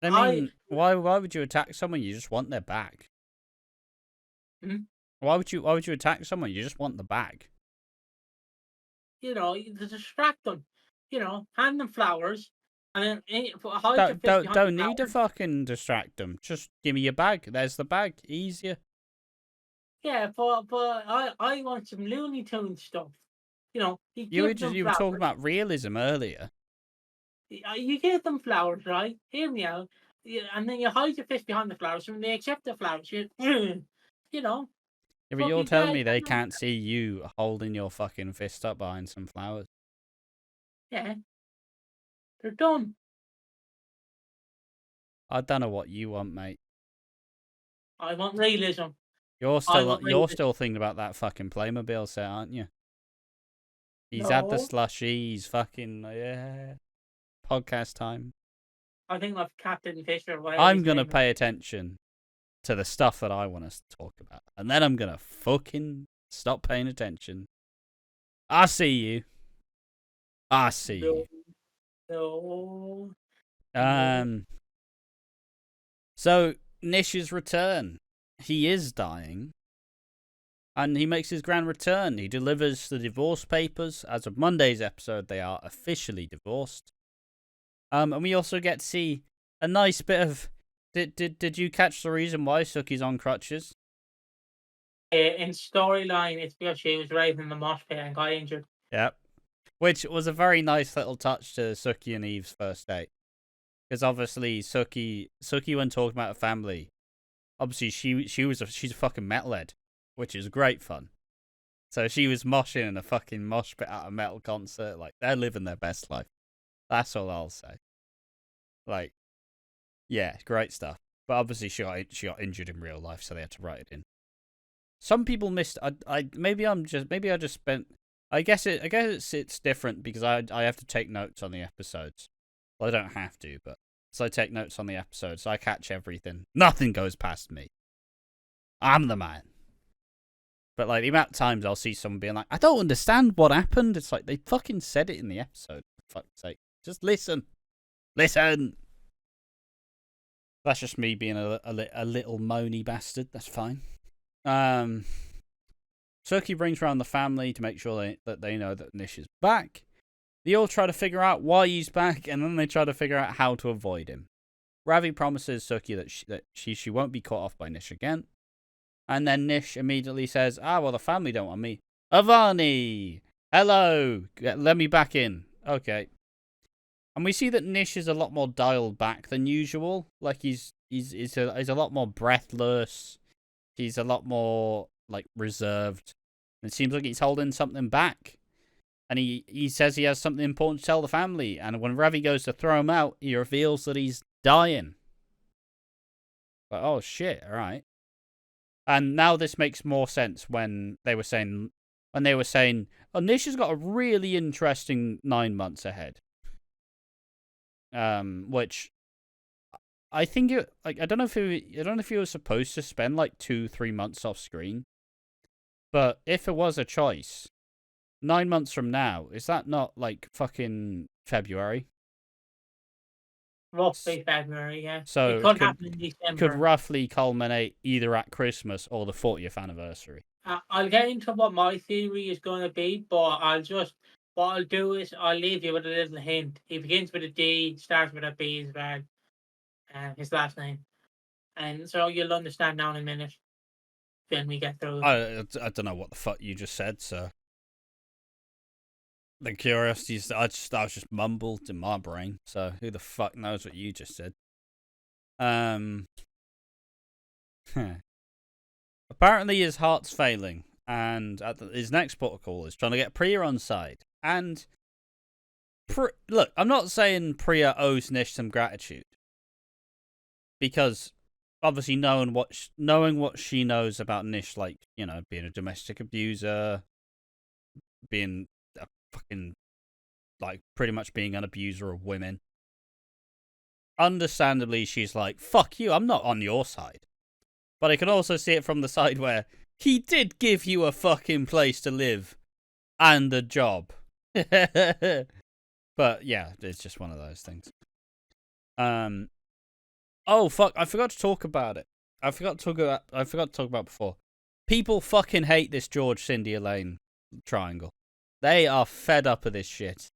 I mean, why would you attack someone? You just want their bag. Why would you attack someone? You just want the bag. You know, to distract them. You know, hand them flowers, and then don't need to fucking distract them. Just give me your bag. There's the bag. Easier. Yeah, but I want some Looney Tunes stuff. You know, you were talking about realism earlier. You give them flowers, right? Hear me out. And then you hide your fist behind the flowers, and they accept the flowers. You know. Yeah, but you're telling me they can't see you holding your fucking fist up behind some flowers. Yeah. They're done. I don't know what you want, mate. I want realism. You're still thinking about that fucking Playmobil set, aren't you? He's had the slushy. He's fucking podcast time. I think of Captain Fisher. I'm gonna pay attention to the stuff that I want us to talk about, and then I'm gonna fucking stop paying attention. I see you. No. So Nish's return. He is dying. And he makes his grand return. He delivers the divorce papers. As of Monday's episode, they are officially divorced. And we also get to see a nice bit of. Did you catch the reason why Suki's on crutches? In storyline, it's because she was raving in the mosh pit and got injured. Yep. Which was a very nice little touch to Suki and Eve's first date. Because obviously Suki when talking about her family, obviously she's a fucking metalhead, which is great fun. So she was moshing in a fucking mosh pit at a metal concert. Like, they're living their best life. That's all I'll say. Like, yeah, great stuff. But obviously she got injured in real life, so they had to write it in. Some people missed. I just spent. I guess it's different because I have to take notes on the episodes. Well, I don't have to, but so I take notes on the episodes. So I catch everything. Nothing goes past me. I'm the man. But like the amount of times I'll see someone being like, I don't understand what happened. It's like they fucking said it in the episode. For fuck's sake, just listen. Listen. That's just me being a little moany bastard. That's fine. Suki brings around the family to make sure that they know that Nish is back. They all try to figure out why he's back, and then they try to figure out how to avoid him. Ravi promises Suki that she won't be caught off by Nish again. And then Nish immediately says, well, the family don't want me. Avani! Hello! Let me back in. Okay. And we see that Nish is a lot more dialed back than usual. Like, he's a lot more breathless. He's a lot more, like, reserved. It seems like he's holding something back. And he says he has something important to tell the family. And when Ravi goes to throw him out, he reveals that he's dying. But, oh, shit, all right. And now this makes more sense when they were saying, oh, Nish has got a really interesting 9 months ahead. Which I think I don't know if he was supposed to spend like 2-3 months off screen. But if it was a choice, 9 months from now, is that not like fucking February? Roughly February, yeah. So it could happen in December. Could roughly culminate either at Christmas or the 40th anniversary. I'll get into what my theory is going to be, but what I'll do is I'll leave you with a little hint. He begins with a D, starts with a B as well, his last name. And so you'll understand now in a minute when we get through. I don't know what the fuck you just said, so. The curiosity is, I was just mumbled in my brain, so who the fuck knows what you just said? Apparently his heart's failing, and his next protocol is trying to get Priya on side. And look, I'm not saying Priya owes Nish some gratitude, because obviously knowing what she knows about Nish, like, you know, being a domestic abuser, being a fucking, like, pretty much being an abuser of women. Understandably, she's like, fuck you, I'm not on your side. But I can also see it from the side where he did give you a fucking place to live and a job. But yeah, it's just one of those things. Oh fuck, I forgot to talk about it. I forgot to talk about before. People fucking hate this George, Cindy, Elaine triangle. They are fed up of this shit.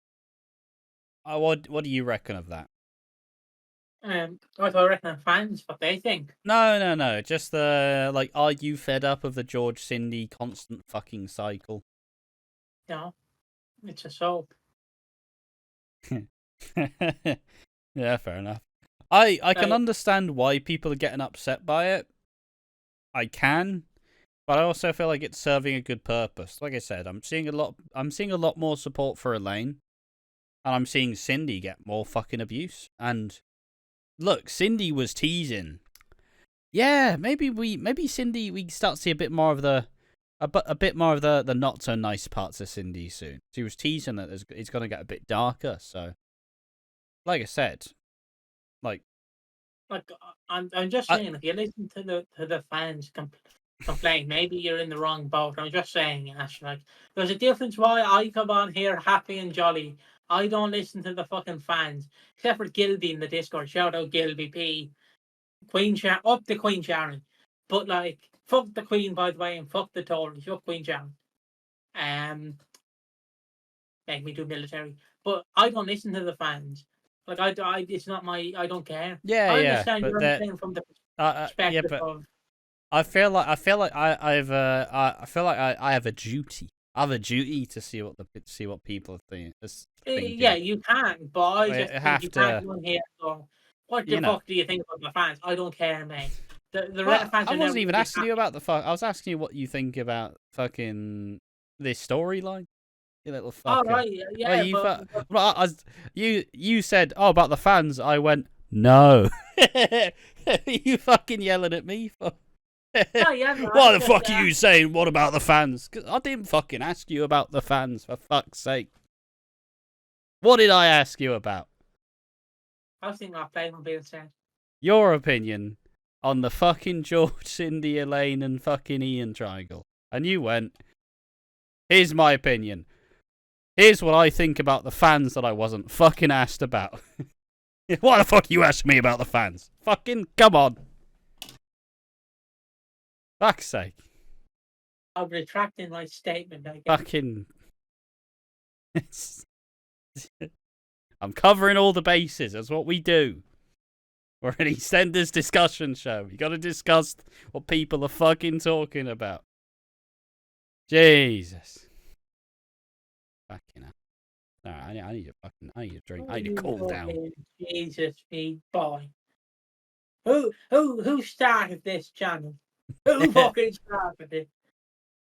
What do you reckon of that? What do I reckon fans, what they think? No. Just like, are you fed up of the George, Cindy constant fucking cycle? No, it's a soap. Yeah, fair enough. I can understand why people are getting upset by it. I can, but I also feel like it's serving a good purpose. Like I said, I'm seeing a lot more support for Elaine, and I'm seeing Cindy get more fucking abuse. And look, Cindy was teasing. Yeah, maybe Cindy, we start to see a bit more of the not so nice parts of Cindy soon. She was teasing that it's gonna get a bit darker. So, like I said, like I'm just saying, if you listen to the fans complain, maybe you're in the wrong boat. I'm just saying, Ash, like, there's a difference why I come on here happy and jolly. I don't listen to the fucking fans, except for Gilby in the Discord. Shout out Gilby P. Up the Queen Sharon. But like, fuck the Queen, by the way, and fuck the Tories. Fuck Queen Sharon. Make me do military. But I don't listen to the fans. Like it's not my. I don't care. Yeah, I yeah, understand but you're saying from the yeah, perspective but of. I feel like I feel like I have a duty. I have a duty to see what people is Yeah, thinking. you can, but I I just think have you can't to, go in here. So, what the you know. fuck do you think about the fans? I don't care, mate. The Red Well, fans I are never wasn't going to even be asking you happy. about the fuck. I was asking you what you think about fucking this storyline. You little All fucker. right, Well, yeah, but you said, oh, about the fans. I went, no. You fucking yelling at me for. no, yeah, no, Why I the just fuck are you saying? What about the fans? 'Cause I didn't fucking ask you about the fans, for fuck's sake. What did I ask you about? I was thinking of playing on being said. Your opinion on the fucking George, Cindy, Elaine, and fucking Ian triangle. And you went, here's my opinion. Here's what I think about the fans that I wasn't fucking asked about. Why the fuck you asking me about the fans? Fucking come on. Fuck's sake. I'm retracting my statement. I guess. Fucking. I'm covering all the bases. That's what we do. We're an EastEnders discussion show. You gotta discuss what people are fucking talking about. Jesus. Fucking hell. Alright, I need I need a drink. I need to calm down. Jesus, me boy. Who started this channel? Who fucking started it?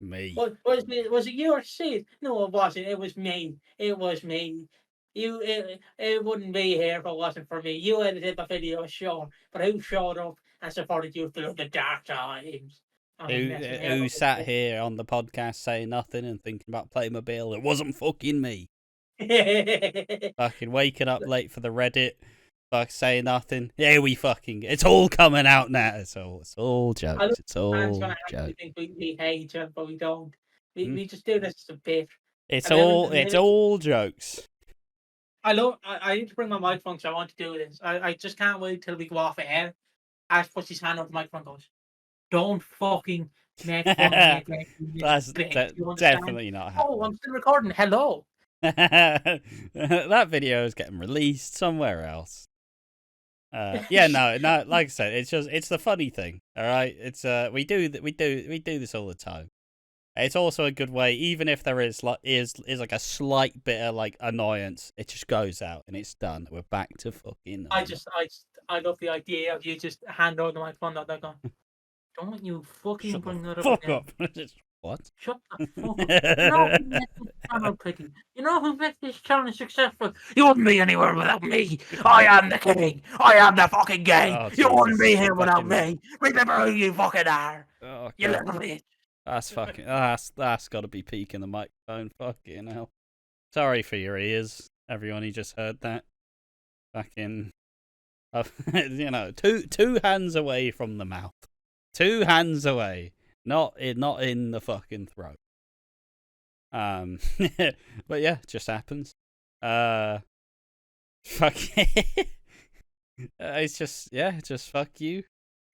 Me. Was it you or Sid? No, it wasn't. It was me. It was me. It wouldn't be here if it wasn't for me. You edited the video, sure, but who showed up and supported you through the dark times? Who sat here on the podcast saying nothing and thinking about Playmobil? It wasn't fucking me. Fucking waking up late for the Reddit. Fuck saying nothing. Yeah, it's all coming out now. It's all jokes. It's all jokes. Think we hate you, but we don't. We just do this as a bit. It's all jokes. I need to bring my microphone because I want to do this. I just can't wait till we go off air. Ash puts his hand on the microphone and goes, don't fucking make fun of me. That's definitely not happening. Oh, I'm still recording. Hello. That video is getting released somewhere else. Yeah, no, like I said, it's the funny thing. All right, it's we do this all the time. It's also a good way, even if there is like a slight bit of like annoyance, it just goes out and it's done. We're back to fucking. I love the idea of you just hand over the microphone that they're going. Don't you fucking bring that up. Fuck up. What? Shut the fuck up. You know who makes this channel, Piggy? You know who makes this channel successful? You wouldn't be anywhere without me. I am the king. I am the fucking king. Oh, you wouldn't be here fucking... without me. Remember who you fucking are. Oh, you little bitch. That's fucking. That's got to be peaking the microphone. Fucking hell. Sorry for your ears, everyone. You just heard that. Fucking. You know, two hands away from the mouth. 2 hands away. Not in the fucking throat. But yeah, it just happens. Fuck. It's just fuck you.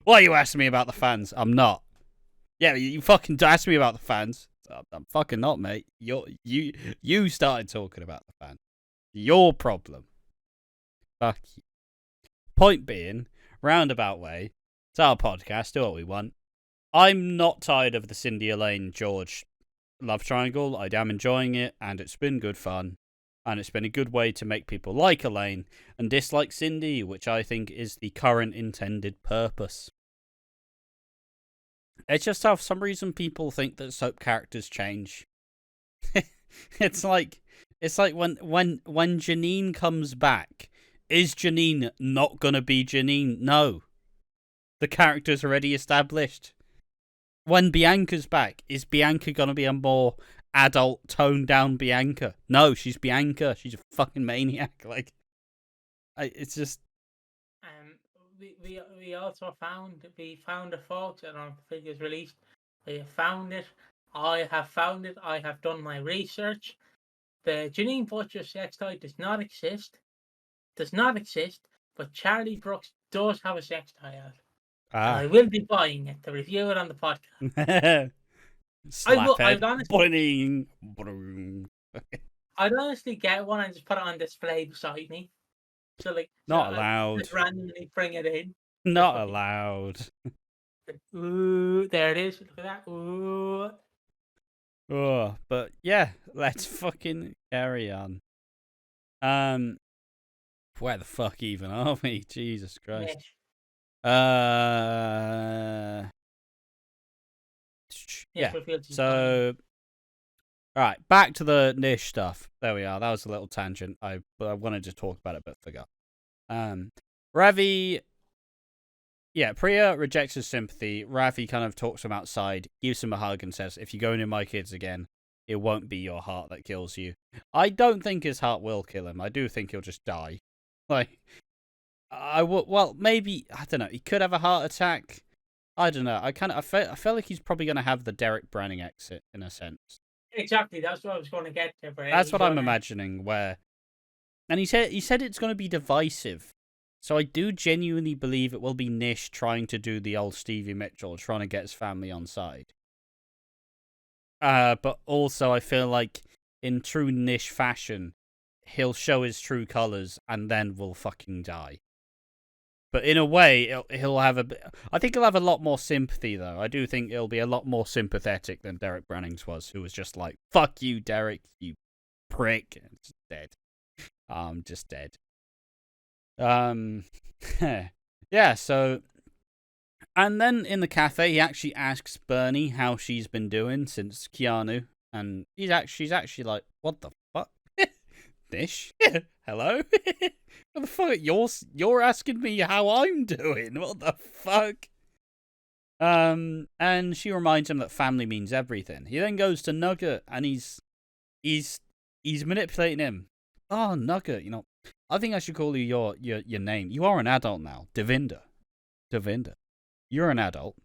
Why are you asking me about the fans? I'm not. Yeah, you fucking asked me about the fans. I'm fucking not, mate. You started talking about the fans. Your problem. Fuck you. Point being, roundabout way, it's our podcast, do what we want. I'm not tired of the Cindy, Elaine, George love triangle. I am enjoying it, and it's been good fun. And it's been a good way to make people like Elaine and dislike Cindy, which I think is the current intended purpose. It's just how for some reason people think that soap characters change. It's like when Janine comes back, is Janine not gonna be Janine? No. The character's already established. When Bianca's back, is Bianca gonna be a more adult, toned down Bianca? No, she's Bianca. She's a fucking maniac. Like, it's just. We also found it, folks. I don't know if the figure's released. We have found it. I have found it. I have done my research. The Janine Butcher sex toy does not exist. But Charlie Brooks does have a sex toy out. I will be buying it to review it on the podcast. I'd honestly get one and just put it on display beside me. So like, Not I allowed. just randomly bring it in. Not allowed. Ooh, there it is. Look at that. Ooh. Oh, but yeah, let's fucking carry on. Where the fuck even are we? Jesus Christ. Nish. Yeah. Reveals he's dying. So, all right, back to the Nish stuff. There we are. That was a little tangent. I wanted to talk about it, but forgot. Ravi. Yeah, Priya rejects his sympathy. Ravi kind of talks him outside, gives him a hug, and says, "If you go near my kids again, it won't be your heart that kills you." I don't think his heart will kill him. I do think he'll just die. Like, well, maybe, I don't know. He could have a heart attack. I don't know. I feel like he's probably going to have the Derek Branning exit in a sense. Exactly, that's what I was going to get to. That's what I'm imagining. And he said it's going to be divisive. So I do genuinely believe it will be Nish trying to do the old Stevie Mitchell, trying to get his family on side. But also I feel like in true Nish fashion, he'll show his true colours and then will fucking die. But in a way, he'll have I think he'll have a lot more sympathy, though. I do think he'll be a lot more sympathetic than Derek Branning's was, who was just like, "Fuck you, Derek, you prick," and just dead. Just dead. Yeah, so, and then in the cafe, he actually asks Bernie how she's been doing since Keanu, and she's actually like, "What the fuck, Nish? Hello, what the fuck? You're asking me how I'm doing? What the fuck?" And she reminds him that family means everything. He then goes to Nugget, and he's manipulating him. "Oh, Nugget, I think I should call you your name. You are an adult now. Devinder. You're an adult.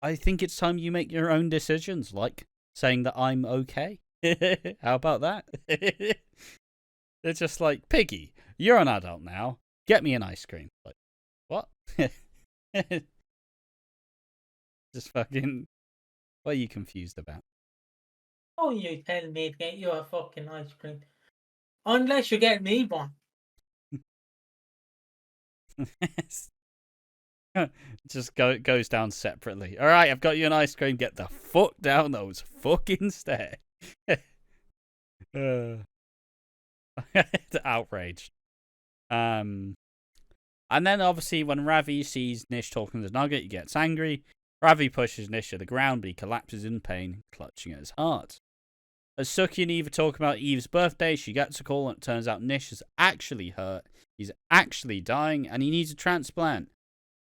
I think it's time you make your own decisions, like saying that I'm okay." How about that? It's just like, "Piggy, you're an adult now. Get me an ice cream." Like, what? Just fucking, what are you confused about? Oh, you tell me to get you a fucking ice cream. Unless you get me one. Just goes down separately. "All right, I've got you an ice cream. Get the fuck down those fucking stairs." Outraged. And then obviously when Ravi sees Nish talking to Nugget, he gets angry. Ravi pushes Nish to the ground, but he collapses in pain, clutching at his heart. As Suki and Eve are talking about Eve's birthday, she gets a call, and it turns out Nish is actually hurt. He's actually dying, and he needs a transplant.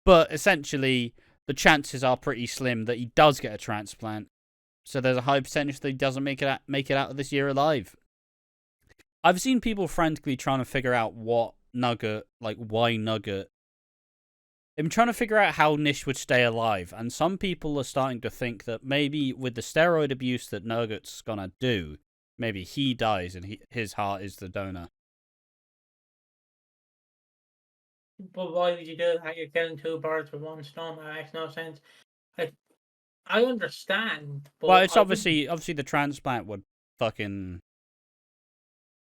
But essentially, the chances are pretty slim that he does get a transplant. So there's a high percentage that he doesn't make it out of this year alive. I've seen people frantically trying to figure out why Nugget. I'm trying to figure out how Nish would stay alive, and some people are starting to think that maybe with the steroid abuse that Nugget's gonna do, maybe he dies and his heart is the donor. But why would you do that? You're killing two birds with one stone. That makes no sense. I understand, but Well, it's obviously the transplant would fucking,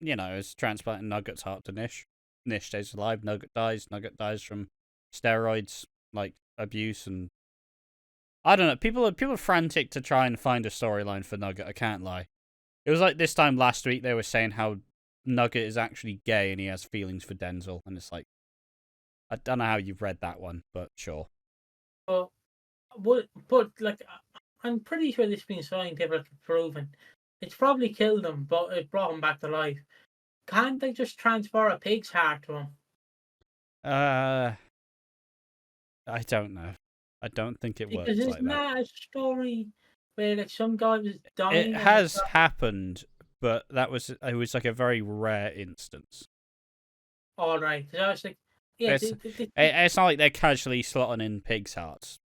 it's transplanting Nugget's heart to Nish. Nish stays alive, Nugget dies. Nugget dies from steroids, like abuse, and I don't know. People are frantic to try and find a storyline for Nugget. I can't lie. It was like this time last week they were saying how Nugget is actually gay and he has feelings for Denzel, and it's like, I don't know how you've read that one, but sure. But like, I'm pretty sure this has been scientifically proven. It's probably killed him, but it brought him back to life. Can't they just transfer a pig's heart to him? I don't know. I don't think it works Because like isn't that. that a story where like some guy was dying? It has happened, but it was like a very rare instance. All right, so I was like, yeah, it's not like they're casually slotting in pigs' hearts.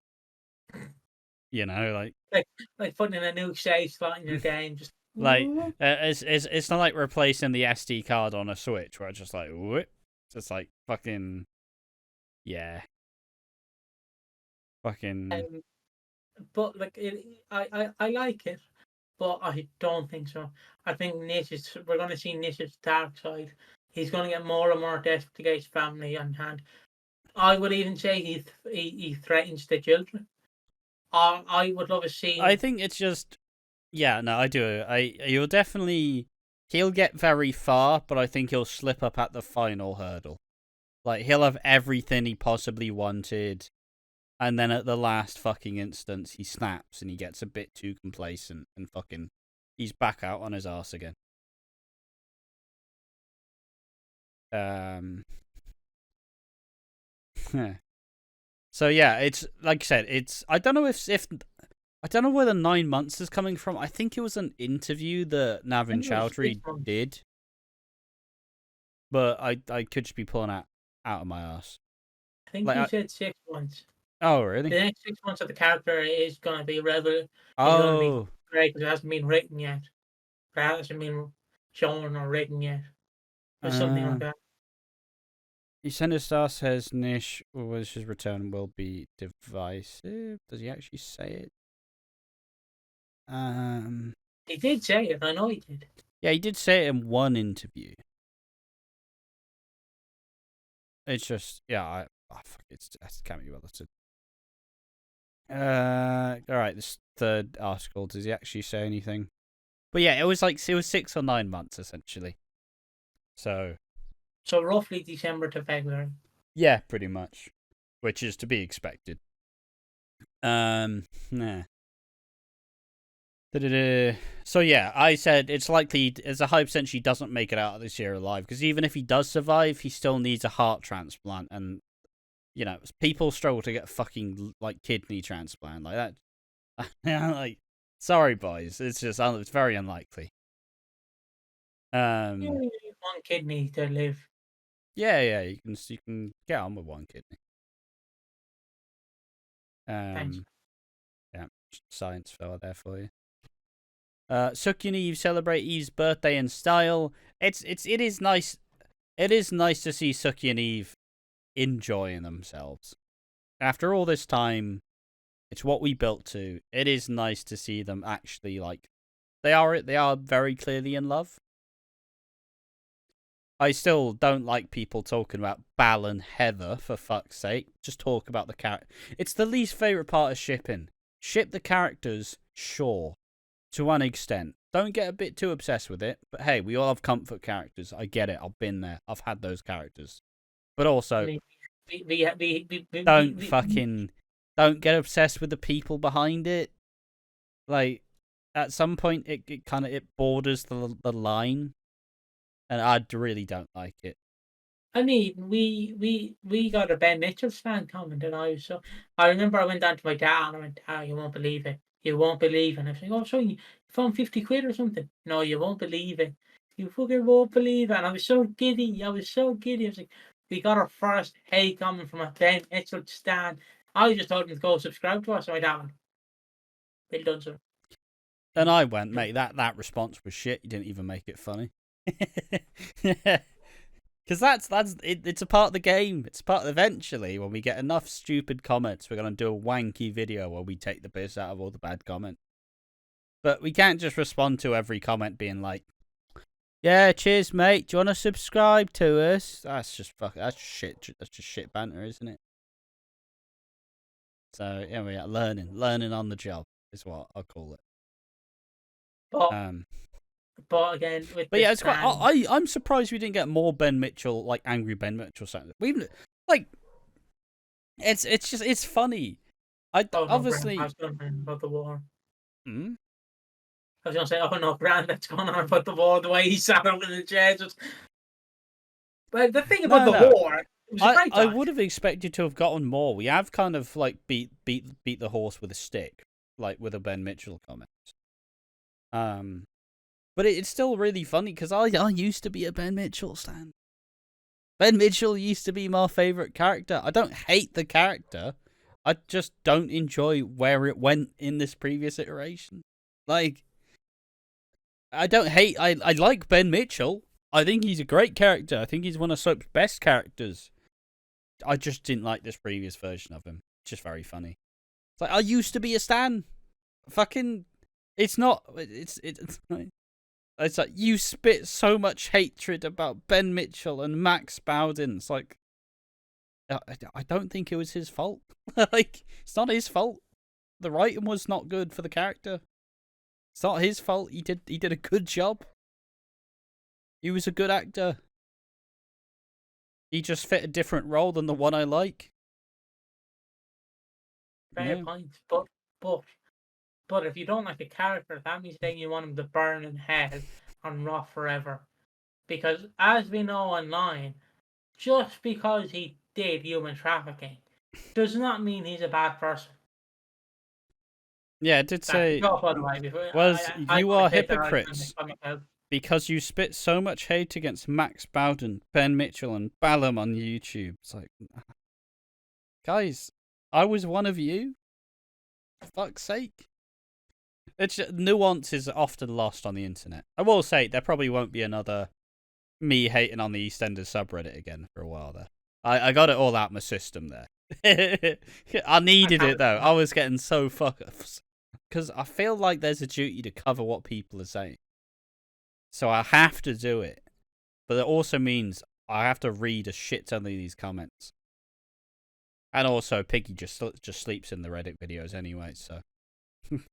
like putting in a new save slot in your game, just like it's not like replacing the SD card on a Switch where it's just like whoop. It's just like fucking yeah. Fucking. But like I like it, but I don't think so. I think we're gonna see Nish's dark side. he's going to get more and more desperate to get his family on hand. I would even say he threatens the children. I would love a scene. I think it's just, yeah, no, I do. You'll definitely, he'll get very far, but I think he'll slip up at the final hurdle. Like, he'll have everything he possibly wanted, and then at the last fucking instance, he snaps and he gets a bit too complacent and fucking, he's back out on his arse again. So yeah, it's like I said, it's, I don't know if I don't know where the 9 months is coming from. I think it was an interview that Navin Chowdhury did, but I could just be pulling out of my ass. I think he said 6 months. Oh really? The next 6 months of the character is going to be relevant. Oh, great, because it hasn't been written yet. It hasn't been shown or written yet. Or something like that. EastEnders Star says Nish his return will be divisive. Does he actually say it? He did say it. I know he did. Yeah, he did say it in one interview. It's just, yeah, I can't be bothered to. All right, this third article. Does he actually say anything? But yeah, it was 6 or 9 months essentially. So roughly December to February. Yeah, pretty much, which is to be expected. Nah. So yeah, I said it's likely, there's a high percentage he doesn't make it out of this year alive, because even if he does survive, he still needs a heart transplant, and you know, people struggle to get a fucking like kidney transplant like that. Like, sorry boys, it's very unlikely. You only need one kidney to live. Yeah, you can get on with one kidney. Thanks. Yeah, science fell there for you. Suki and Eve celebrate Eve's birthday in style. It is nice. It is nice to see Suki and Eve enjoying themselves. After all this time, it's what we built to. It is nice to see them actually, like, they are very clearly in love. I still don't like people talking about Bal and Heather, for fuck's sake. Just talk about the character. It's the least favourite part of shipping. Ship the characters, sure, to one extent. Don't get a bit too obsessed with it. But hey, we all have comfort characters. I get it. I've been there. I've had those characters. But also, don't get obsessed with the people behind it. Like, at some point, it borders the line. And I really don't like it. I mean, we got a Ben Mitchell fan comment, and I remember I went down to my dad and I went, you won't believe it. You won't believe it. And I was like, oh, so you found 50 quid or something? No, you won't believe it. You fucking won't believe it. And I was so giddy. I was like, we got our first hate comment from a Ben Mitchell stan. I just told him to go subscribe to us, so my dad went, well done, sir. And I went, mate, that response was shit. You didn't even make it funny. Because it's a part of the game. It's part of, eventually, when we get enough stupid comments, we're going to do a wanky video where we take the piss out of all the bad comments. But we can't just respond to every comment being like, yeah, cheers, mate. Do you want to subscribe to us? That's just shit. That's just shit banter, isn't it? So, yeah, we are learning on the job is what I'll call it. But again, yeah, it's quite. I'm surprised we didn't get more Ben Mitchell, like angry Ben Mitchell sounds. We've like, it's funny. Obviously about the war. Hmm? I was gonna say, oh no, Grant, that's going on about the war. The way he sat up in the chair, but the thing about the war. I would have expected to have gotten more. We have kind of like beat the horse with a stick, like with a Ben Mitchell comment. But it's still really funny because I used to be a Ben Mitchell stan. Ben Mitchell used to be my favourite character. I don't hate the character. I just don't enjoy where it went in this previous iteration. Like, I don't hate... I like Ben Mitchell. I think he's a great character. I think he's one of Soap's best characters. I just didn't like this previous version of him. It's just very funny. It's like, I used to be a stan. Fucking... It's not... It's It's like, you spit so much hatred about Ben Mitchell and Max Bowden. It's like, I don't think it was his fault. Like, it's not his fault. The writing was not good for the character. It's not his fault. He did a good job. He was a good actor. He just fit a different role than the one I like. Fair point. But if you don't like a character, that means then you want him to burn in hell and rot forever. Because as we know online, just because he did human trafficking does not mean he's a bad person. Yeah, it did say, you are hypocrites because you spit so much hate against Max Bowden, Ben Mitchell, and Ballum on YouTube. It's like, guys, I was one of you. For fuck's sake. It's nuance is often lost on the internet. I will say there probably won't be another me hating on the EastEnders subreddit again for a while there. I got it all out my system there. I needed it though. I was getting so fucked because I feel like there's a duty to cover what people are saying. So I have to do it. But it also means I have to read a shit ton of these comments. And also Piggy just sleeps in the Reddit videos anyway, so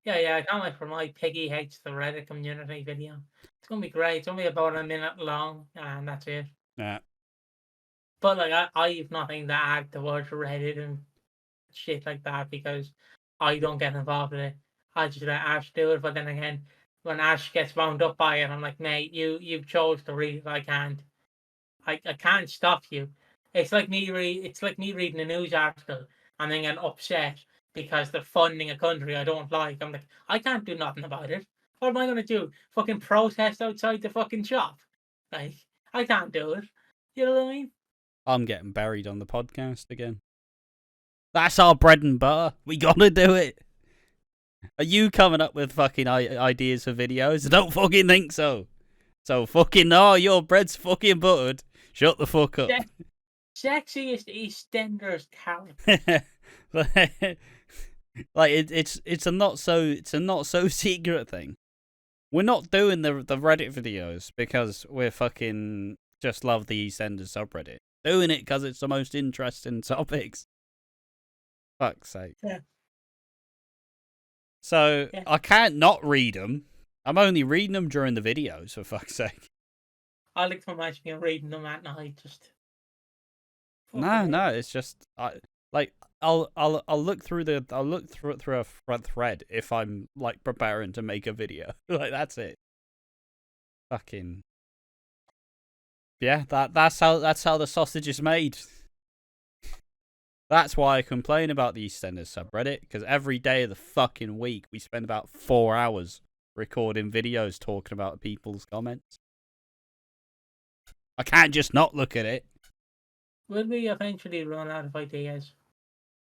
yeah, I can't wait for my Piggy hates the Reddit community video. It's gonna be great. It's only about a minute long, and that's it. Yeah. But like, I have nothing to add towards Reddit and shit like that because I don't get involved in it. I just let Ash do it. But then again, when Ash gets wound up by it, I'm like, mate, you chose to read it. I can't. I can't stop you. It's like me reading a news article and then getting upset because they're funding a country I don't like. I'm like, I can't do nothing about it. What am I gonna do? Fucking protest outside the fucking shop? Like, I can't do it. You know what I mean? I'm getting buried on the podcast again. That's our bread and butter. We gotta do it. Are you coming up with fucking ideas for videos? I don't fucking think so. So fucking no, your bread's fucking buttered. Shut the fuck up. Sexiest EastEnders character. Like it's a not so secret thing. We're not doing the Reddit videos because we're fucking just love the EastEnders subreddit. Doing it because it's the most interesting topics. Fuck's sake. Yeah. So I can't not read them. I'm only reading them during the videos, for fuck's sake. I like to imagine you reading them at night, just. No, it's just I'll look through a thread if I'm like preparing to make a video. Like that's it. Fucking yeah, that's how the sausage is made. That's why I complain about the EastEnders subreddit, because every day of the fucking week we spend about 4 hours recording videos talking about people's comments. I can't just not look at it. Will we eventually run out of ideas?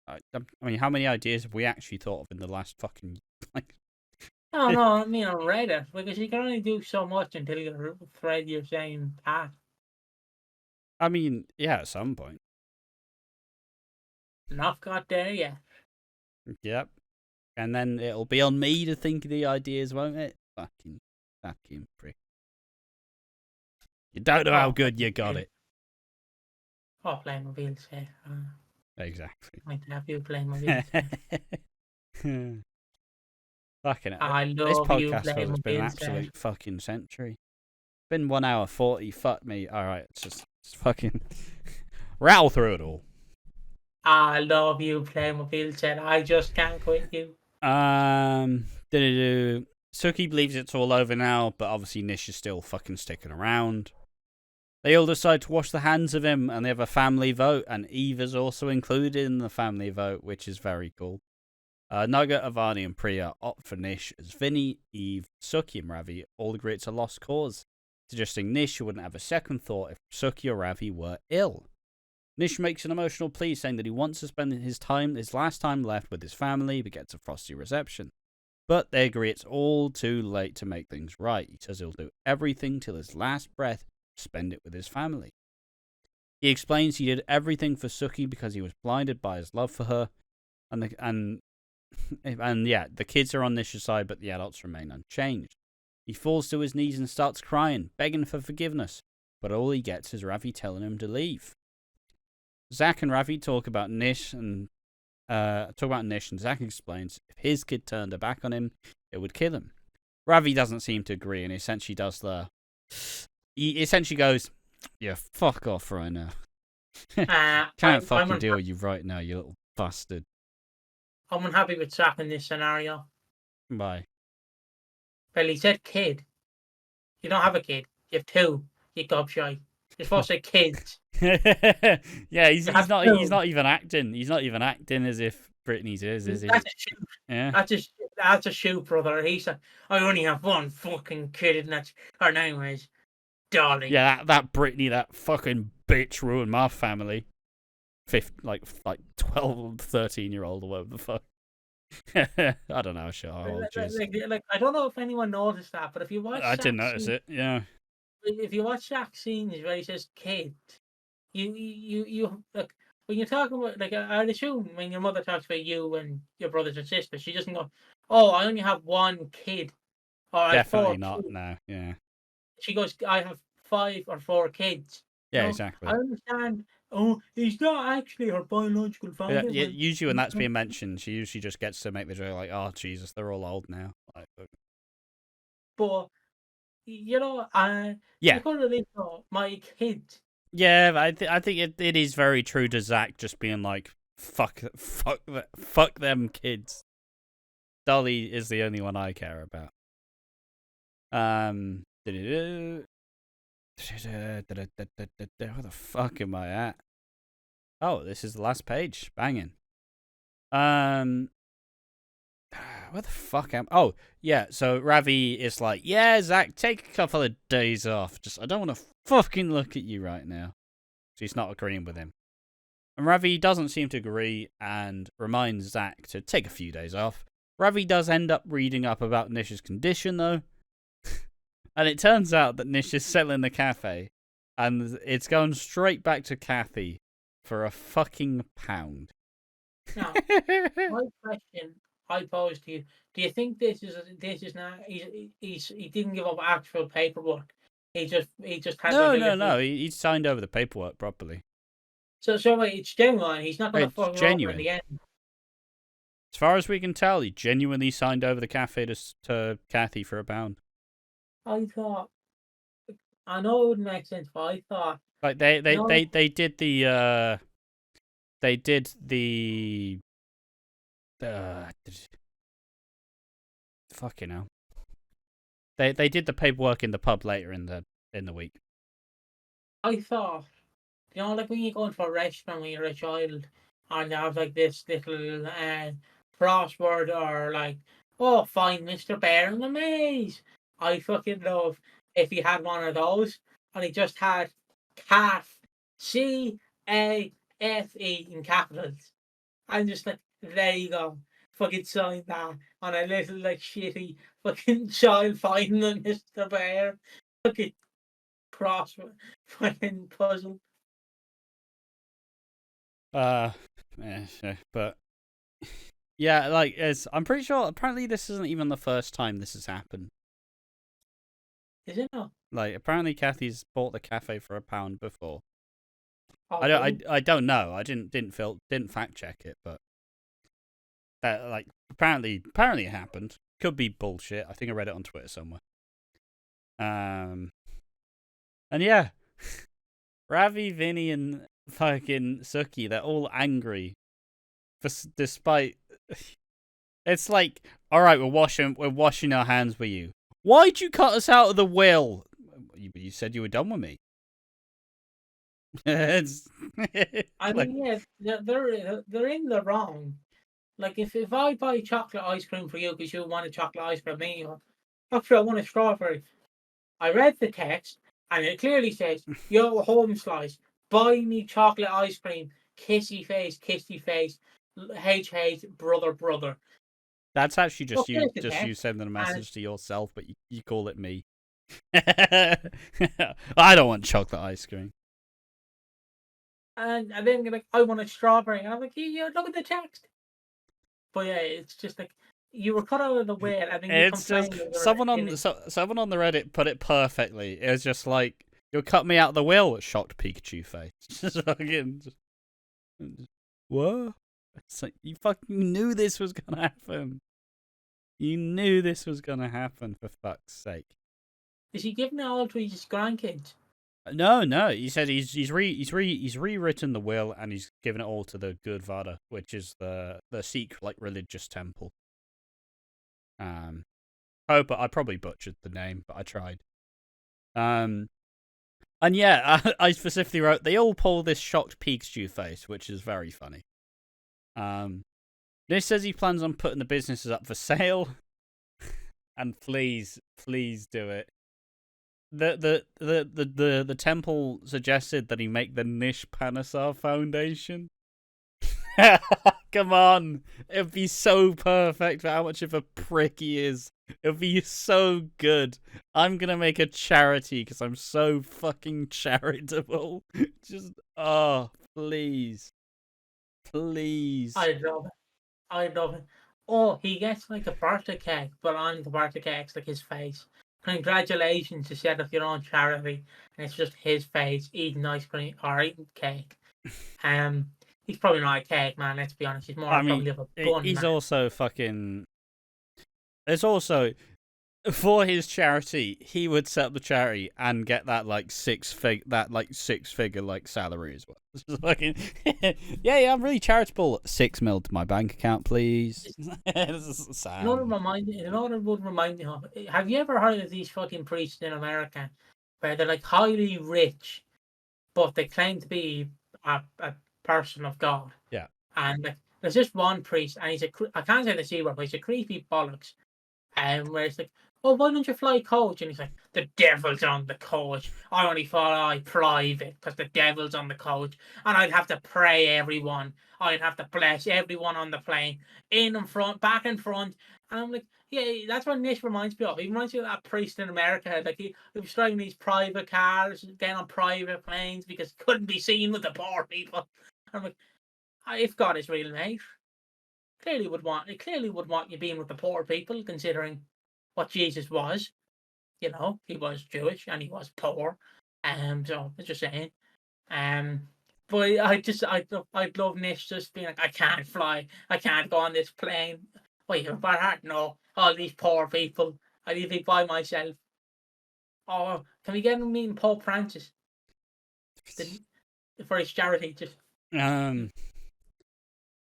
I mean, how many ideas have we actually thought of in the last fucking like? No, I mean on Reddit, because you can only do so much until you thread your same path. I mean, yeah, at some point. Not got there yet. Yep. And then it'll be on me to think of the ideas, won't it? Fucking prick. You don't know how good you got it. Oh, Playmobil say. Exactly. Might have you Playmobil. Fucking I love this you, podcast has been an Playmobil absolute fucking century. It's been 1 hour 40. Fuck me. Alright, it's fucking rattle through it all. I love you, Playmobil said. I just can't quit you. Suki believes it's all over now, but obviously Nish is still fucking sticking around. They all decide to wash their hands of him, and they have a family vote, and Eve is also included in the family vote, which is very cool. Naga, Avani, and Priya opt for Nish as Vinny, Eve, Suki, and Ravi all agree it's a lost cause, suggesting Nish wouldn't have a second thought if Suki or Ravi were ill. Nish makes an emotional plea saying that he wants to spend his last time left with his family, but gets a frosty reception. But they agree it's all too late to make things right. He says he'll do everything till his last breath, spend it with his family. He explains he did everything for Suki because he was blinded by his love for her, and yeah, the kids are on Nish's side, but the adults remain unchanged. He falls to his knees and starts crying, begging for forgiveness, but all he gets is Ravi telling him to leave. Zach and Ravi talk about Nish, and Zach explains if his kid turned her back on him, it would kill him. Ravi doesn't seem to agree, and he essentially goes, "Yeah, fuck off right now. Can't fucking deal with you right now, you little bastard." I'm unhappy with Zach in this scenario. Why? Well, he said kid. You don't have a kid. You have two. You gobshite. You're supposed to say kids. Yeah, he's not even acting. He's not even acting as if Britney's is he? That's a shoot. Yeah. That's a shoot, brother. He said, "I only have one fucking kid," and that's her name is Dolly. Yeah, that Britney, that fucking bitch ruined my family. 12, 13-year-old or whatever the fuck. I don't know, sure. I don't know if anyone noticed that, but if you watch, I didn't notice it. Yeah. If you watch Zach's scenes where he says "kid," you like when you're talking about, like, I'd assume when your mother talks about you and your brothers and sisters, she doesn't go, "Oh, I only have one kid," or "I have Definitely 4 not. kids." No. Yeah. She goes, "I have 5 or 4 kids." Yeah, No, exactly. I understand. Oh, he's not actually her biological father. Yeah, usually when that's being mentioned, she usually just gets to make the joke like, "Oh Jesus, they're all old now." Like, But you know, yeah, you could have lived my kid. yeah. I think it is very true to Zach just being like, fuck them kids. Dolly is the only one I care about. Where the fuck am I at? Oh, this is the last page. Banging. Where the fuck am? Oh, yeah. So Ravi is like, "Yeah, Zach, take a couple of days off. Just, I don't want to fucking look at you right now." So he's not agreeing with him. And Ravi doesn't seem to agree and reminds Zach to take a few days off. Ravi does end up reading up about Nish's condition, though. And it turns out that Nish is selling the cafe. And it's going straight back to Kathy for a fucking £1. Now, my question I pose to you: do you think this is now? He didn't give up actual paperwork. He just had No. He signed over the paperwork properly. So wait, it's genuine. He's not going to fuck her over in the end. As far as we can tell, he genuinely signed over the cafe to Kathy for £1. I thought, I know it wouldn't make sense, but I thought, like they did the fucking hell. They did the paperwork in the pub later in the week. I thought, like when you go into a restaurant when you're a child and they have like this little crossword or like, "Oh, find Mr. Bear in the maze." I fucking love if he had one of those and he just had calf, CAFE in capitals. And just like, there you go. Fucking sign that on a little like shitty fucking child finding Mr. Bear. Fucking crossword fucking puzzle. Yeah, but yeah, like I'm pretty sure. Apparently, this isn't even the first time this has happened. Is it not? Like, apparently, Kathy's bought the cafe for £1 before. Oh, I don't know. I didn't fact check it, but that, like, apparently it happened. Could be bullshit. I think I read it on Twitter somewhere. And yeah, Ravi, Vinny, and fucking Suki, they're all angry, despite. It's like, all right, we're washing our hands with you. Why'd you cut us out of the will? You said you were done with me. I mean, yeah, they're in the wrong. Like, if I buy chocolate ice cream for you because you want a chocolate ice cream, me, after I want a strawberry, I read the text and it clearly says, "Yo, home slice, buy me chocolate ice cream, kissy face, H, brother." That's actually just Okay, you sending a message to yourself, but you call it me. I don't want chocolate ice cream. And then you're like, "I want a strawberry." And I'm like, "Yeah, look at the text." But yeah, it's just like, You were cut out of the whale, and then you It's just complained that you were someone in on it. someone on the Reddit put it perfectly. It was just like, "You'll cut me out of the wheel," shocked Pikachu face. Just fucking what? It's like you fucking knew this was gonna happen. You knew this was gonna happen, for fuck's sake. Is he giving it all to his grandkids? No. He said he's rewritten the will and he's given it all to the Good Vada, which is the Sikh like religious temple. But I probably butchered the name, but I tried. And yeah, I specifically wrote they all pull this shocked Pikachu face, which is very funny. Nish says he plans on putting the businesses up for sale, and please do it. The temple suggested that he make the Nish Panesar Foundation. Come on, it'd be so perfect for how much of a prick he is. It'd be so good. I'm gonna make a charity because I'm so fucking charitable. Just please. I love it. Oh, he gets like a birthday cake, but on the birthday cake's like his face. Congratulations, you set up your own charity, and it's just his face eating ice cream or eating cake. He's probably not a cake man. Let's be honest. He's more probably of a bun he's man. also fucking. There's also, for his charity, he would set up the charity and get that six figure salary as well. Just fucking, yeah, I'm really charitable. 6 mil to my bank account, please. This is sad. You know what would remind me of? Have you ever heard of these fucking priests in America where they're like highly rich, but they claim to be a person of God? Yeah. And there's this one priest, and I can't say the C word, but he's a creepy bollocks. Where it's like, oh, why don't you fly coach? And he's like, the devil's on the coach. I only fly private because the devil's on the coach. And I'd have to pray everyone. I'd have to bless everyone on the plane. In and front, back and front. And I'm like, yeah, that's what Nish reminds me of. He reminds me of that priest in America. Like he was driving these private cars, getting on private planes because he couldn't be seen with the poor people. I'm like, if God is real, mate, clearly would want you being with the poor people, considering what Jesus was. You know, he was Jewish and he was poor. So I'm just saying. But I'd love Nish just being like, I can't fly, I can't go on this plane. Well, you have a bad heart? No, all these poor people, I need to be by myself. Oh, can we get him meeting Pope Francis for his charity? Just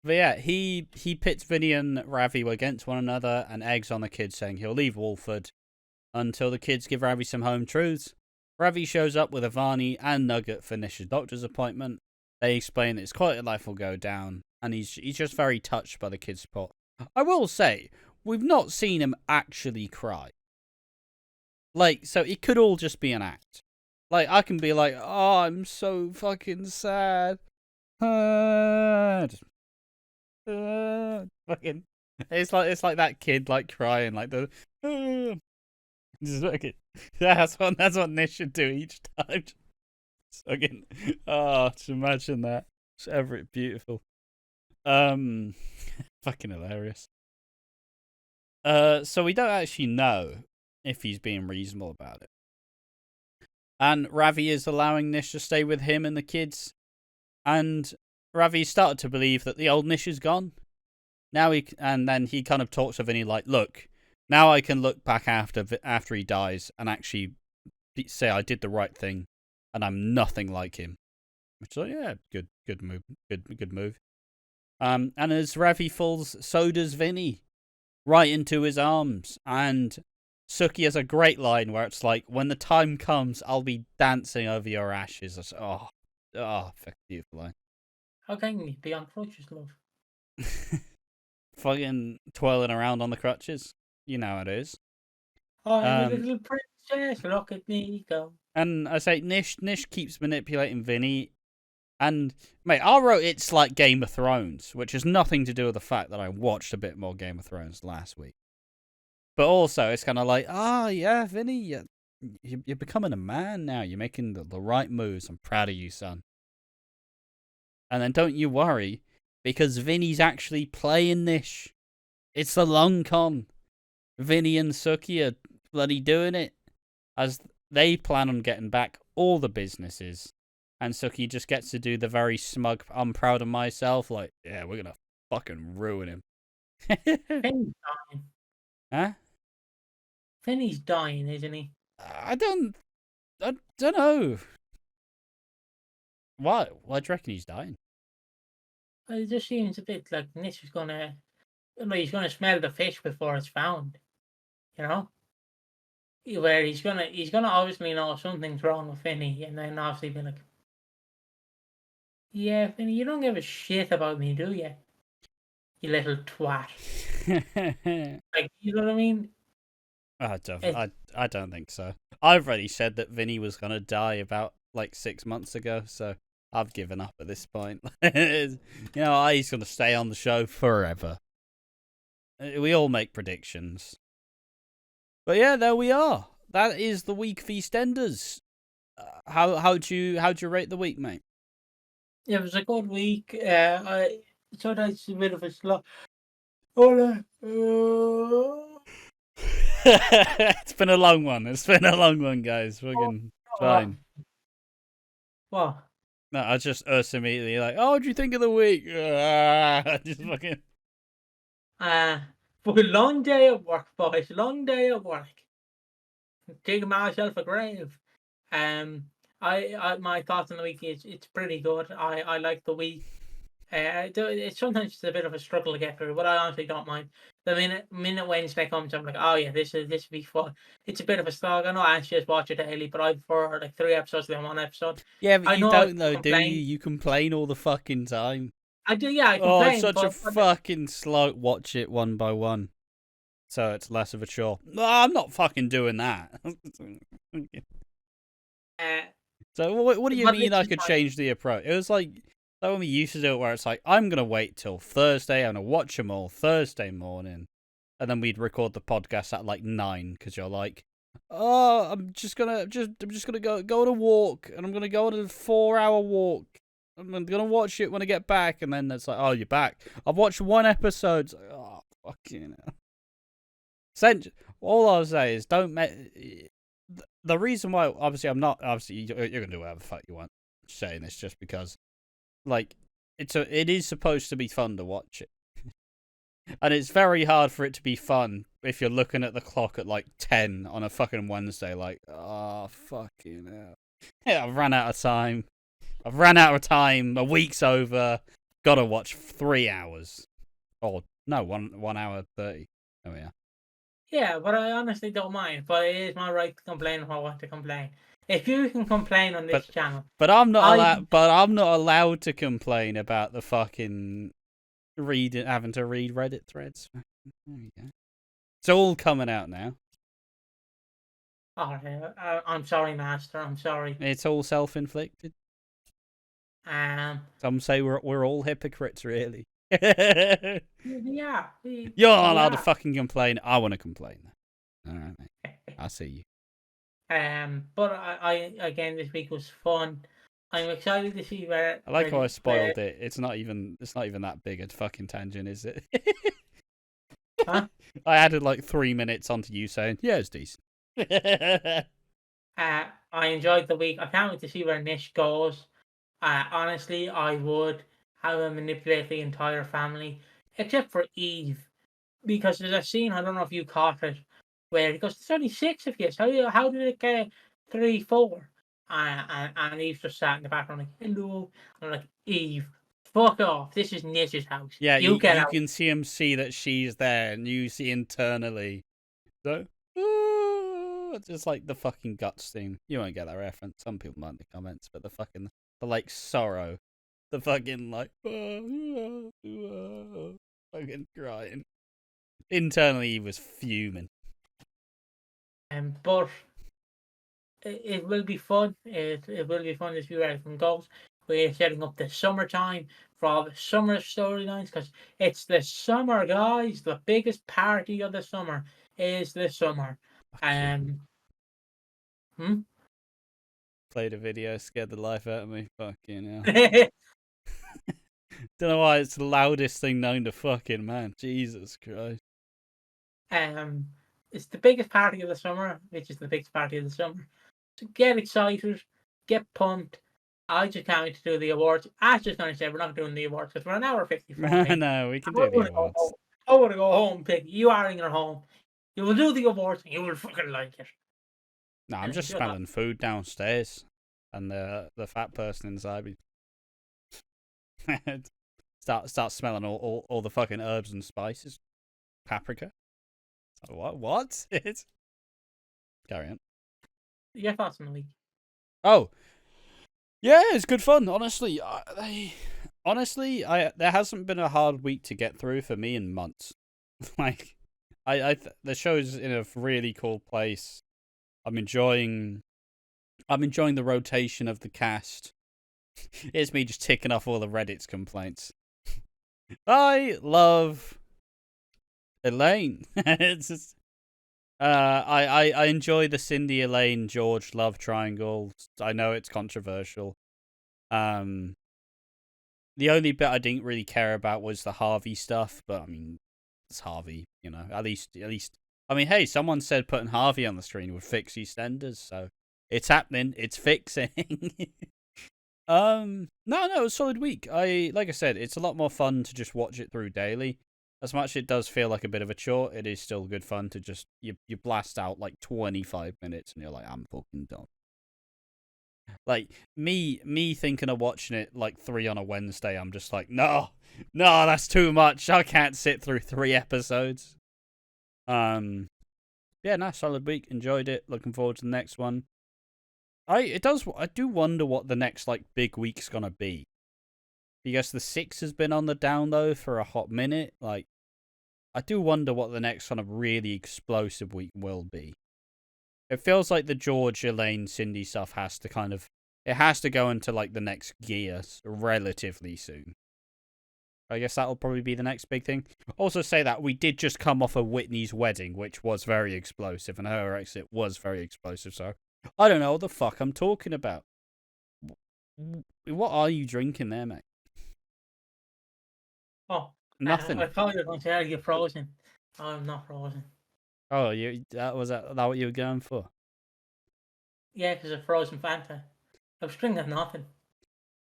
But yeah, he pits Vinny and Ravi against one another and eggs on the kids, saying he'll leave Walford until the kids give Ravi some home truths. Ravi shows up with Avani and Nugget for Nish's doctor's appointment. They explain that his quality of life will go down, and he's just very touched by the kids' support. I will say, we've not seen him actually cry. So it could all just be an act. I can be like, oh, I'm so fucking sad. Fucking, it's like that kid crying that's what Nish should do each time. Fucking, just imagine that. It's Everett beautiful. Fucking hilarious. So we don't actually know if he's being reasonable about it. And Ravi is allowing Nish to stay with him and the kids. And Ravi started to believe that the old Nish is gone. And then he kind of talks to Vinny look, now I can look back after he dies and actually say I did the right thing and I'm nothing like him. Which is yeah, good move. Good move. And as Ravi falls, so does Vinny right into his arms. And Suki has a great line where it's like, when the time comes, I'll be dancing over your ashes. Beautiful line. How can you be on crutches, love? Fucking twirling around on the crutches. You know how it is. I'm a little princess, look at me go. And I say, Nish keeps manipulating Vinny. And, mate, I wrote it's like Game of Thrones, which has nothing to do with the fact that I watched a bit more Game of Thrones last week. But also, it's kind of like, yeah, Vinny, you're becoming a man now. You're making the right moves. I'm proud of you, son. And then don't you worry, because Vinny's actually playing Nish. It's the long con. Vinny and Suki are bloody doing it, as they plan on getting back all the businesses, and Suki just gets to do the very smug, I'm proud of myself, like, yeah, we're gonna fucking ruin him. Finney's dying. Huh? Finney's dying, isn't he? I don't know. Why? Why do you reckon he's dying? It just seems a bit like Nish is gonna, he's gonna smell the fish before it's found. You know, where he's gonna obviously know something's wrong with Finney, and then obviously be like, "Yeah, Finney, you don't give a shit about me, do you? You little twat." Like, you know what I mean? I don't think so. I've already said that Vinny was gonna die about like 6 months ago, so I've given up at this point. You know, he's gonna stay on the show forever. We all make predictions. But yeah, there we are. That is the week for EastEnders. How'd you rate the week, mate? It was a good week. I sometimes it's a bit of a slow. Oh no. It's been a long one. It's been a long one, guys. Fucking fine. What? No, I just immediately like, oh, what do you think of the week? Just fucking. But a long day at work, boys. Long day at work. Digging myself a grave. I my thoughts on the week is it's pretty good. I like the week. It's sometimes it's a bit of a struggle to get through, but I honestly don't mind. The minute Wednesday comes, I'm like, oh yeah, this will be fun. It's a bit of a slog. I know I actually just watch it daily, but I prefer like 3 episodes than 1 episode. Yeah, but I you know don't I though, do you? You complain all the fucking time. I do, yeah. I Oh, complain. it's such but, a fucking slog. Watch it one by one, so it's less of a chore. No, I'm not fucking doing that. So what do you mean I could change the approach? It was like when we used to do it, where it's like, I'm gonna wait till Thursday. I'm gonna watch them all Thursday morning, and then we'd record the podcast at like 9 because you're like, oh, I'm just gonna go on a walk, and I'm gonna go on a 4-hour walk. I'm gonna watch it when I get back, and then it's like, oh, you're back. I've watched 1 episode. It's like, oh, fucking hell. All I'll say is don't make. The reason why, obviously, I'm not. Obviously, you're gonna do whatever the fuck you want. I'm saying this just because, like, it is supposed to be fun to watch it, and it's very hard for it to be fun if you're looking at the clock at like 10 on a fucking Wednesday. Like, oh fucking hell. Yeah, I've run out of time. A week's over. Gotta watch 3 hours. Or no, 1 hour 30. Oh yeah. Yeah, but I honestly don't mind. But it is my right to complain if I want to complain. If you can complain on this channel, but I'm not allowed. But I'm not allowed to complain about the fucking having to read Reddit threads. There you go. It's all coming out now. Oh, I'm sorry, Master. I'm sorry. It's all self-inflicted. Some say we're all hypocrites, really. Yeah. You're not allowed to fucking complain. I want to complain. All right, mate. I see you. But I again, this week was fun. I'm excited to see where. I like how I spoiled it. It's not even that big a fucking tangent, is it? Huh? I added like 3 minutes onto you saying, yeah, it's decent. I enjoyed the week. I can't wait to see where Nish goes. Honestly, I would have him manipulate the entire family, except for Eve, because there's a scene, I don't know if you caught it, where he goes, "There's only 6 of you. How did it get 3, 4?" And Eve's just sat in the background like, "Hello." I'm like, Eve, fuck off. This is Nish's house. Yeah, you out. can see him see that she's there, and you see internally. So, just like the fucking guts theme. You won't get that reference. Some people might in the comments, but the like sorrow, the fucking like fucking crying. Internally, he was fuming. But it will be fun. It will be fun to see where everything goes. We're setting up the summertime for all the summer storylines because it's the summer, guys. The biggest party of the summer is the summer. Played a video, scared the life out of me. Fucking hell. Don't know why it's the loudest thing known to fucking man. Jesus Christ. It's the biggest party of the summer, which is the biggest party of the summer. So get excited, get pumped. I just can't wait to do the awards. Ash just going to say we're not doing the awards because we're an hour 54 in. No, we can I do the want to go awards. home. I want to go home, Piggy. You are in your home. You will do the awards and you will fucking like it. No, I'm And just you'll have- smelling food downstairs, and the fat person inside me start smelling all the fucking herbs and spices, paprika. What? Carry on. Your thoughts on the week? Oh, yeah, it's good fun. Honestly, there hasn't been a hard week to get through for me in months. Like, the show's in a really cool place. I'm enjoying the rotation of the cast. It's me just ticking off all the Reddit's complaints. I love Elaine. It's just, I enjoy the Cindy, Elaine, George love triangle. I know it's controversial. The only bit I didn't really care about was the Harvey stuff, but I mean, it's Harvey, you know. At least. I mean, hey, someone said putting Harvey on the screen would fix EastEnders, so it's happening. It's fixing. No, it was a solid week. Like I said, it's a lot more fun to just watch it through daily. As much as it does feel like a bit of a chore, it is still good fun to just you blast out like 25 minutes and you're like, I'm fucking done. Like me thinking of watching it like 3 on a Wednesday, I'm just like, no, that's too much. I can't sit through 3 episodes. Yeah, no, solid week. Enjoyed it. Looking forward to the next one. I do wonder what the next like big week's gonna be. Because the 6 has been on the down low for a hot minute. Like, I do wonder what the next kind of really explosive week will be. It feels like the George, Elaine, Cindy stuff has to go into like the next gear relatively soon. I guess that'll probably be the next big thing. Also say that we did just come off of Whitney's wedding, which was very explosive, and her exit was very explosive, so I don't know what the fuck I'm talking about. What are you drinking there, mate? Oh, Nothing. I thought you were going to say you're frozen. I'm not frozen. Oh, that what you were going for? Yeah, because of frozen Fanta. I was drinking nothing.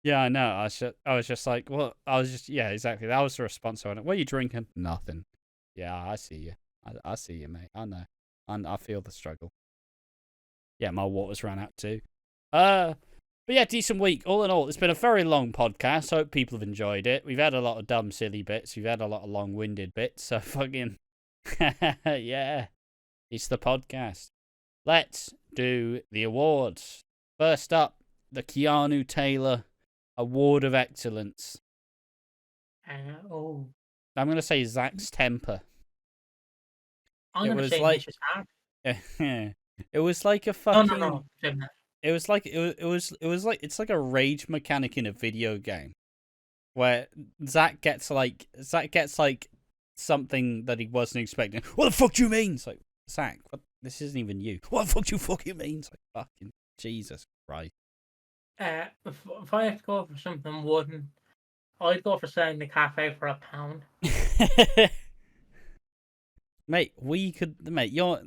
Yeah, I know. I was just like, well, yeah, exactly. That was the response I wanted. What are you drinking? Nothing. Yeah, I see you. I see you, mate. I know. I feel the struggle. Yeah, my water's ran out too. But yeah, decent week. All in all, it's been a very long podcast. Hope people have enjoyed it. We've had a lot of dumb, silly bits. We've had a lot of long-winded bits. So fucking, yeah, it's the podcast. Let's do the awards. First up, the Keanu Taylor Award of Excellence. I'm going to say Zach's temper. I'm going to say like, Nish's heart. It was like a fucking... No. It was like it's like a rage mechanic in a video game, where Zach gets like something that he wasn't expecting. What the fuck do you mean? It's like, Zach, this isn't even you. What the fuck do you fucking mean? It's like, fucking Jesus Christ. If I have to go for something wooden, I'd go for selling the cafe for £1. Mate, your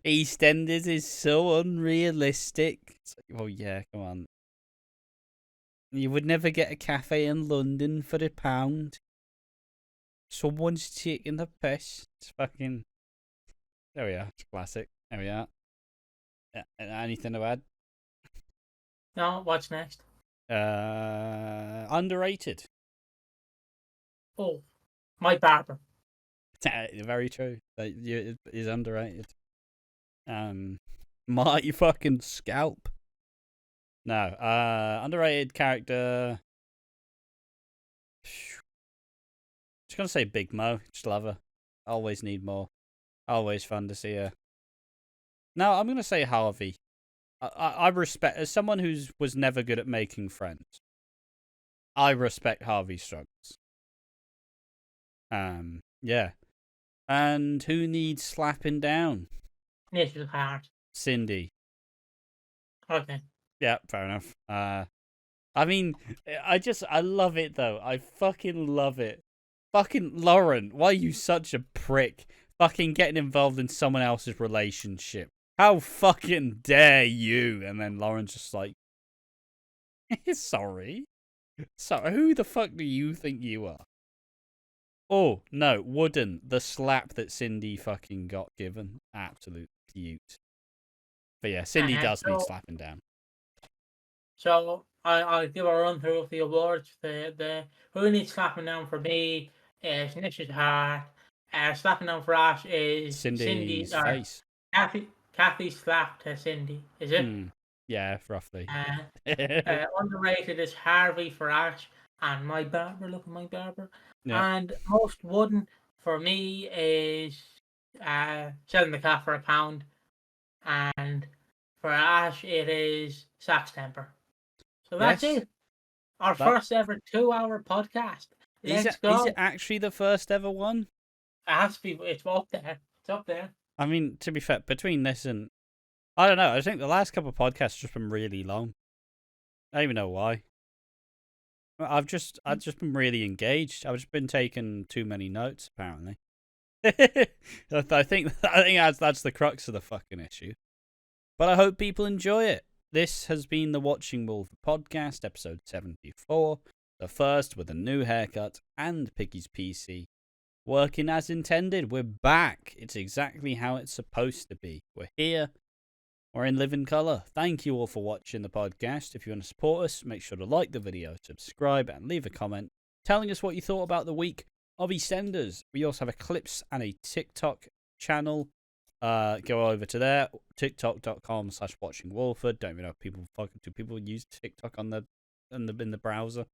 EastEnders is so unrealistic. It's like, well, yeah, come on. You would never get a cafe in London for £1. Someone's taking the piss. It's fucking... There we are. It's classic. There we are. Yeah, anything to add? No, what's next? Underrated. Oh, my barber. Very true. He's underrated. My fucking scalp. No. Underrated character. Just gonna say Big Mo. Just love her. Always need more. Always fun to see her. No, I'm gonna say Harvey. I respect, as someone who was never good at making friends, I respect Harvey's struggles. Yeah. And who needs slapping down? Nish's heart. Cindy. Okay. Yeah, fair enough. I mean, I love it though. I fucking love it. Fucking Lauren, why are you such a prick fucking getting involved in someone else's relationship. How fucking dare you? And then Lauren's just like, sorry. So who the fuck do you think you are? Oh, no, wouldn't. The slap that Cindy fucking got given. Absolute cute. But yeah, Cindy does need slapping down. So I'll give a run through of the awards. The who needs slapping down for me is Nish's heart. Slapping down for Ash is Cindy's face. Kathy slapped to Cindy. Is it? Yeah, roughly. Underrated is Harvey for Ash and my barber. Look at my barber. Yeah. And most wooden for me is selling the cat for £1. And for Ash, it is Sax Temper. So that's it. Our first ever 2-hour podcast. Let's go. Is it actually the first ever one? It has to be. It's up there. It's up there. I mean, to be fair, between this and... I don't know. I think the last couple of podcasts have just been really long. I don't even know why. I've just been really engaged. I've just been taking too many notes, apparently. I think that's the crux of the fucking issue. But I hope people enjoy it. This has been the Watching Walford podcast, episode 74, the first with a new haircut and Piggy's PC. Working as intended. We're back. It's exactly how it's supposed to be. We're here. We're in living colour. Thank you all for watching the podcast. If you want to support us, make sure to like the video, subscribe, and leave a comment telling us what you thought about the week of EastEnders. We also have a Clips and a TikTok channel. Go over to there, tiktok.com/watchingwalford. Don't even know if people use TikTok in the browser,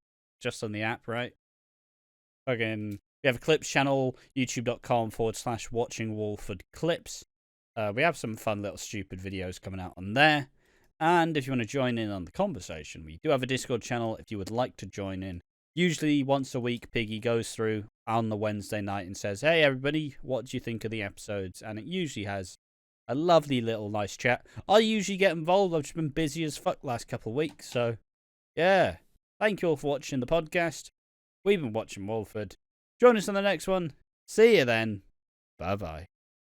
just on the app, right? Again, we have a Clips channel, youtube.com/watchingwalford clips. We have some fun little stupid videos coming out on there. And if you want to join in on the conversation, we do have a Discord channel if you would like to join in. Usually once a week, Piggy goes through on the Wednesday night and says, hey, everybody, what do you think of the episodes? And it usually has a lovely little nice chat. I usually get involved. I've just been busy as fuck last couple of weeks. So, yeah. Thank you all for watching the podcast. We've been watching Walford. Join us on the next one. See you then. Bye-bye.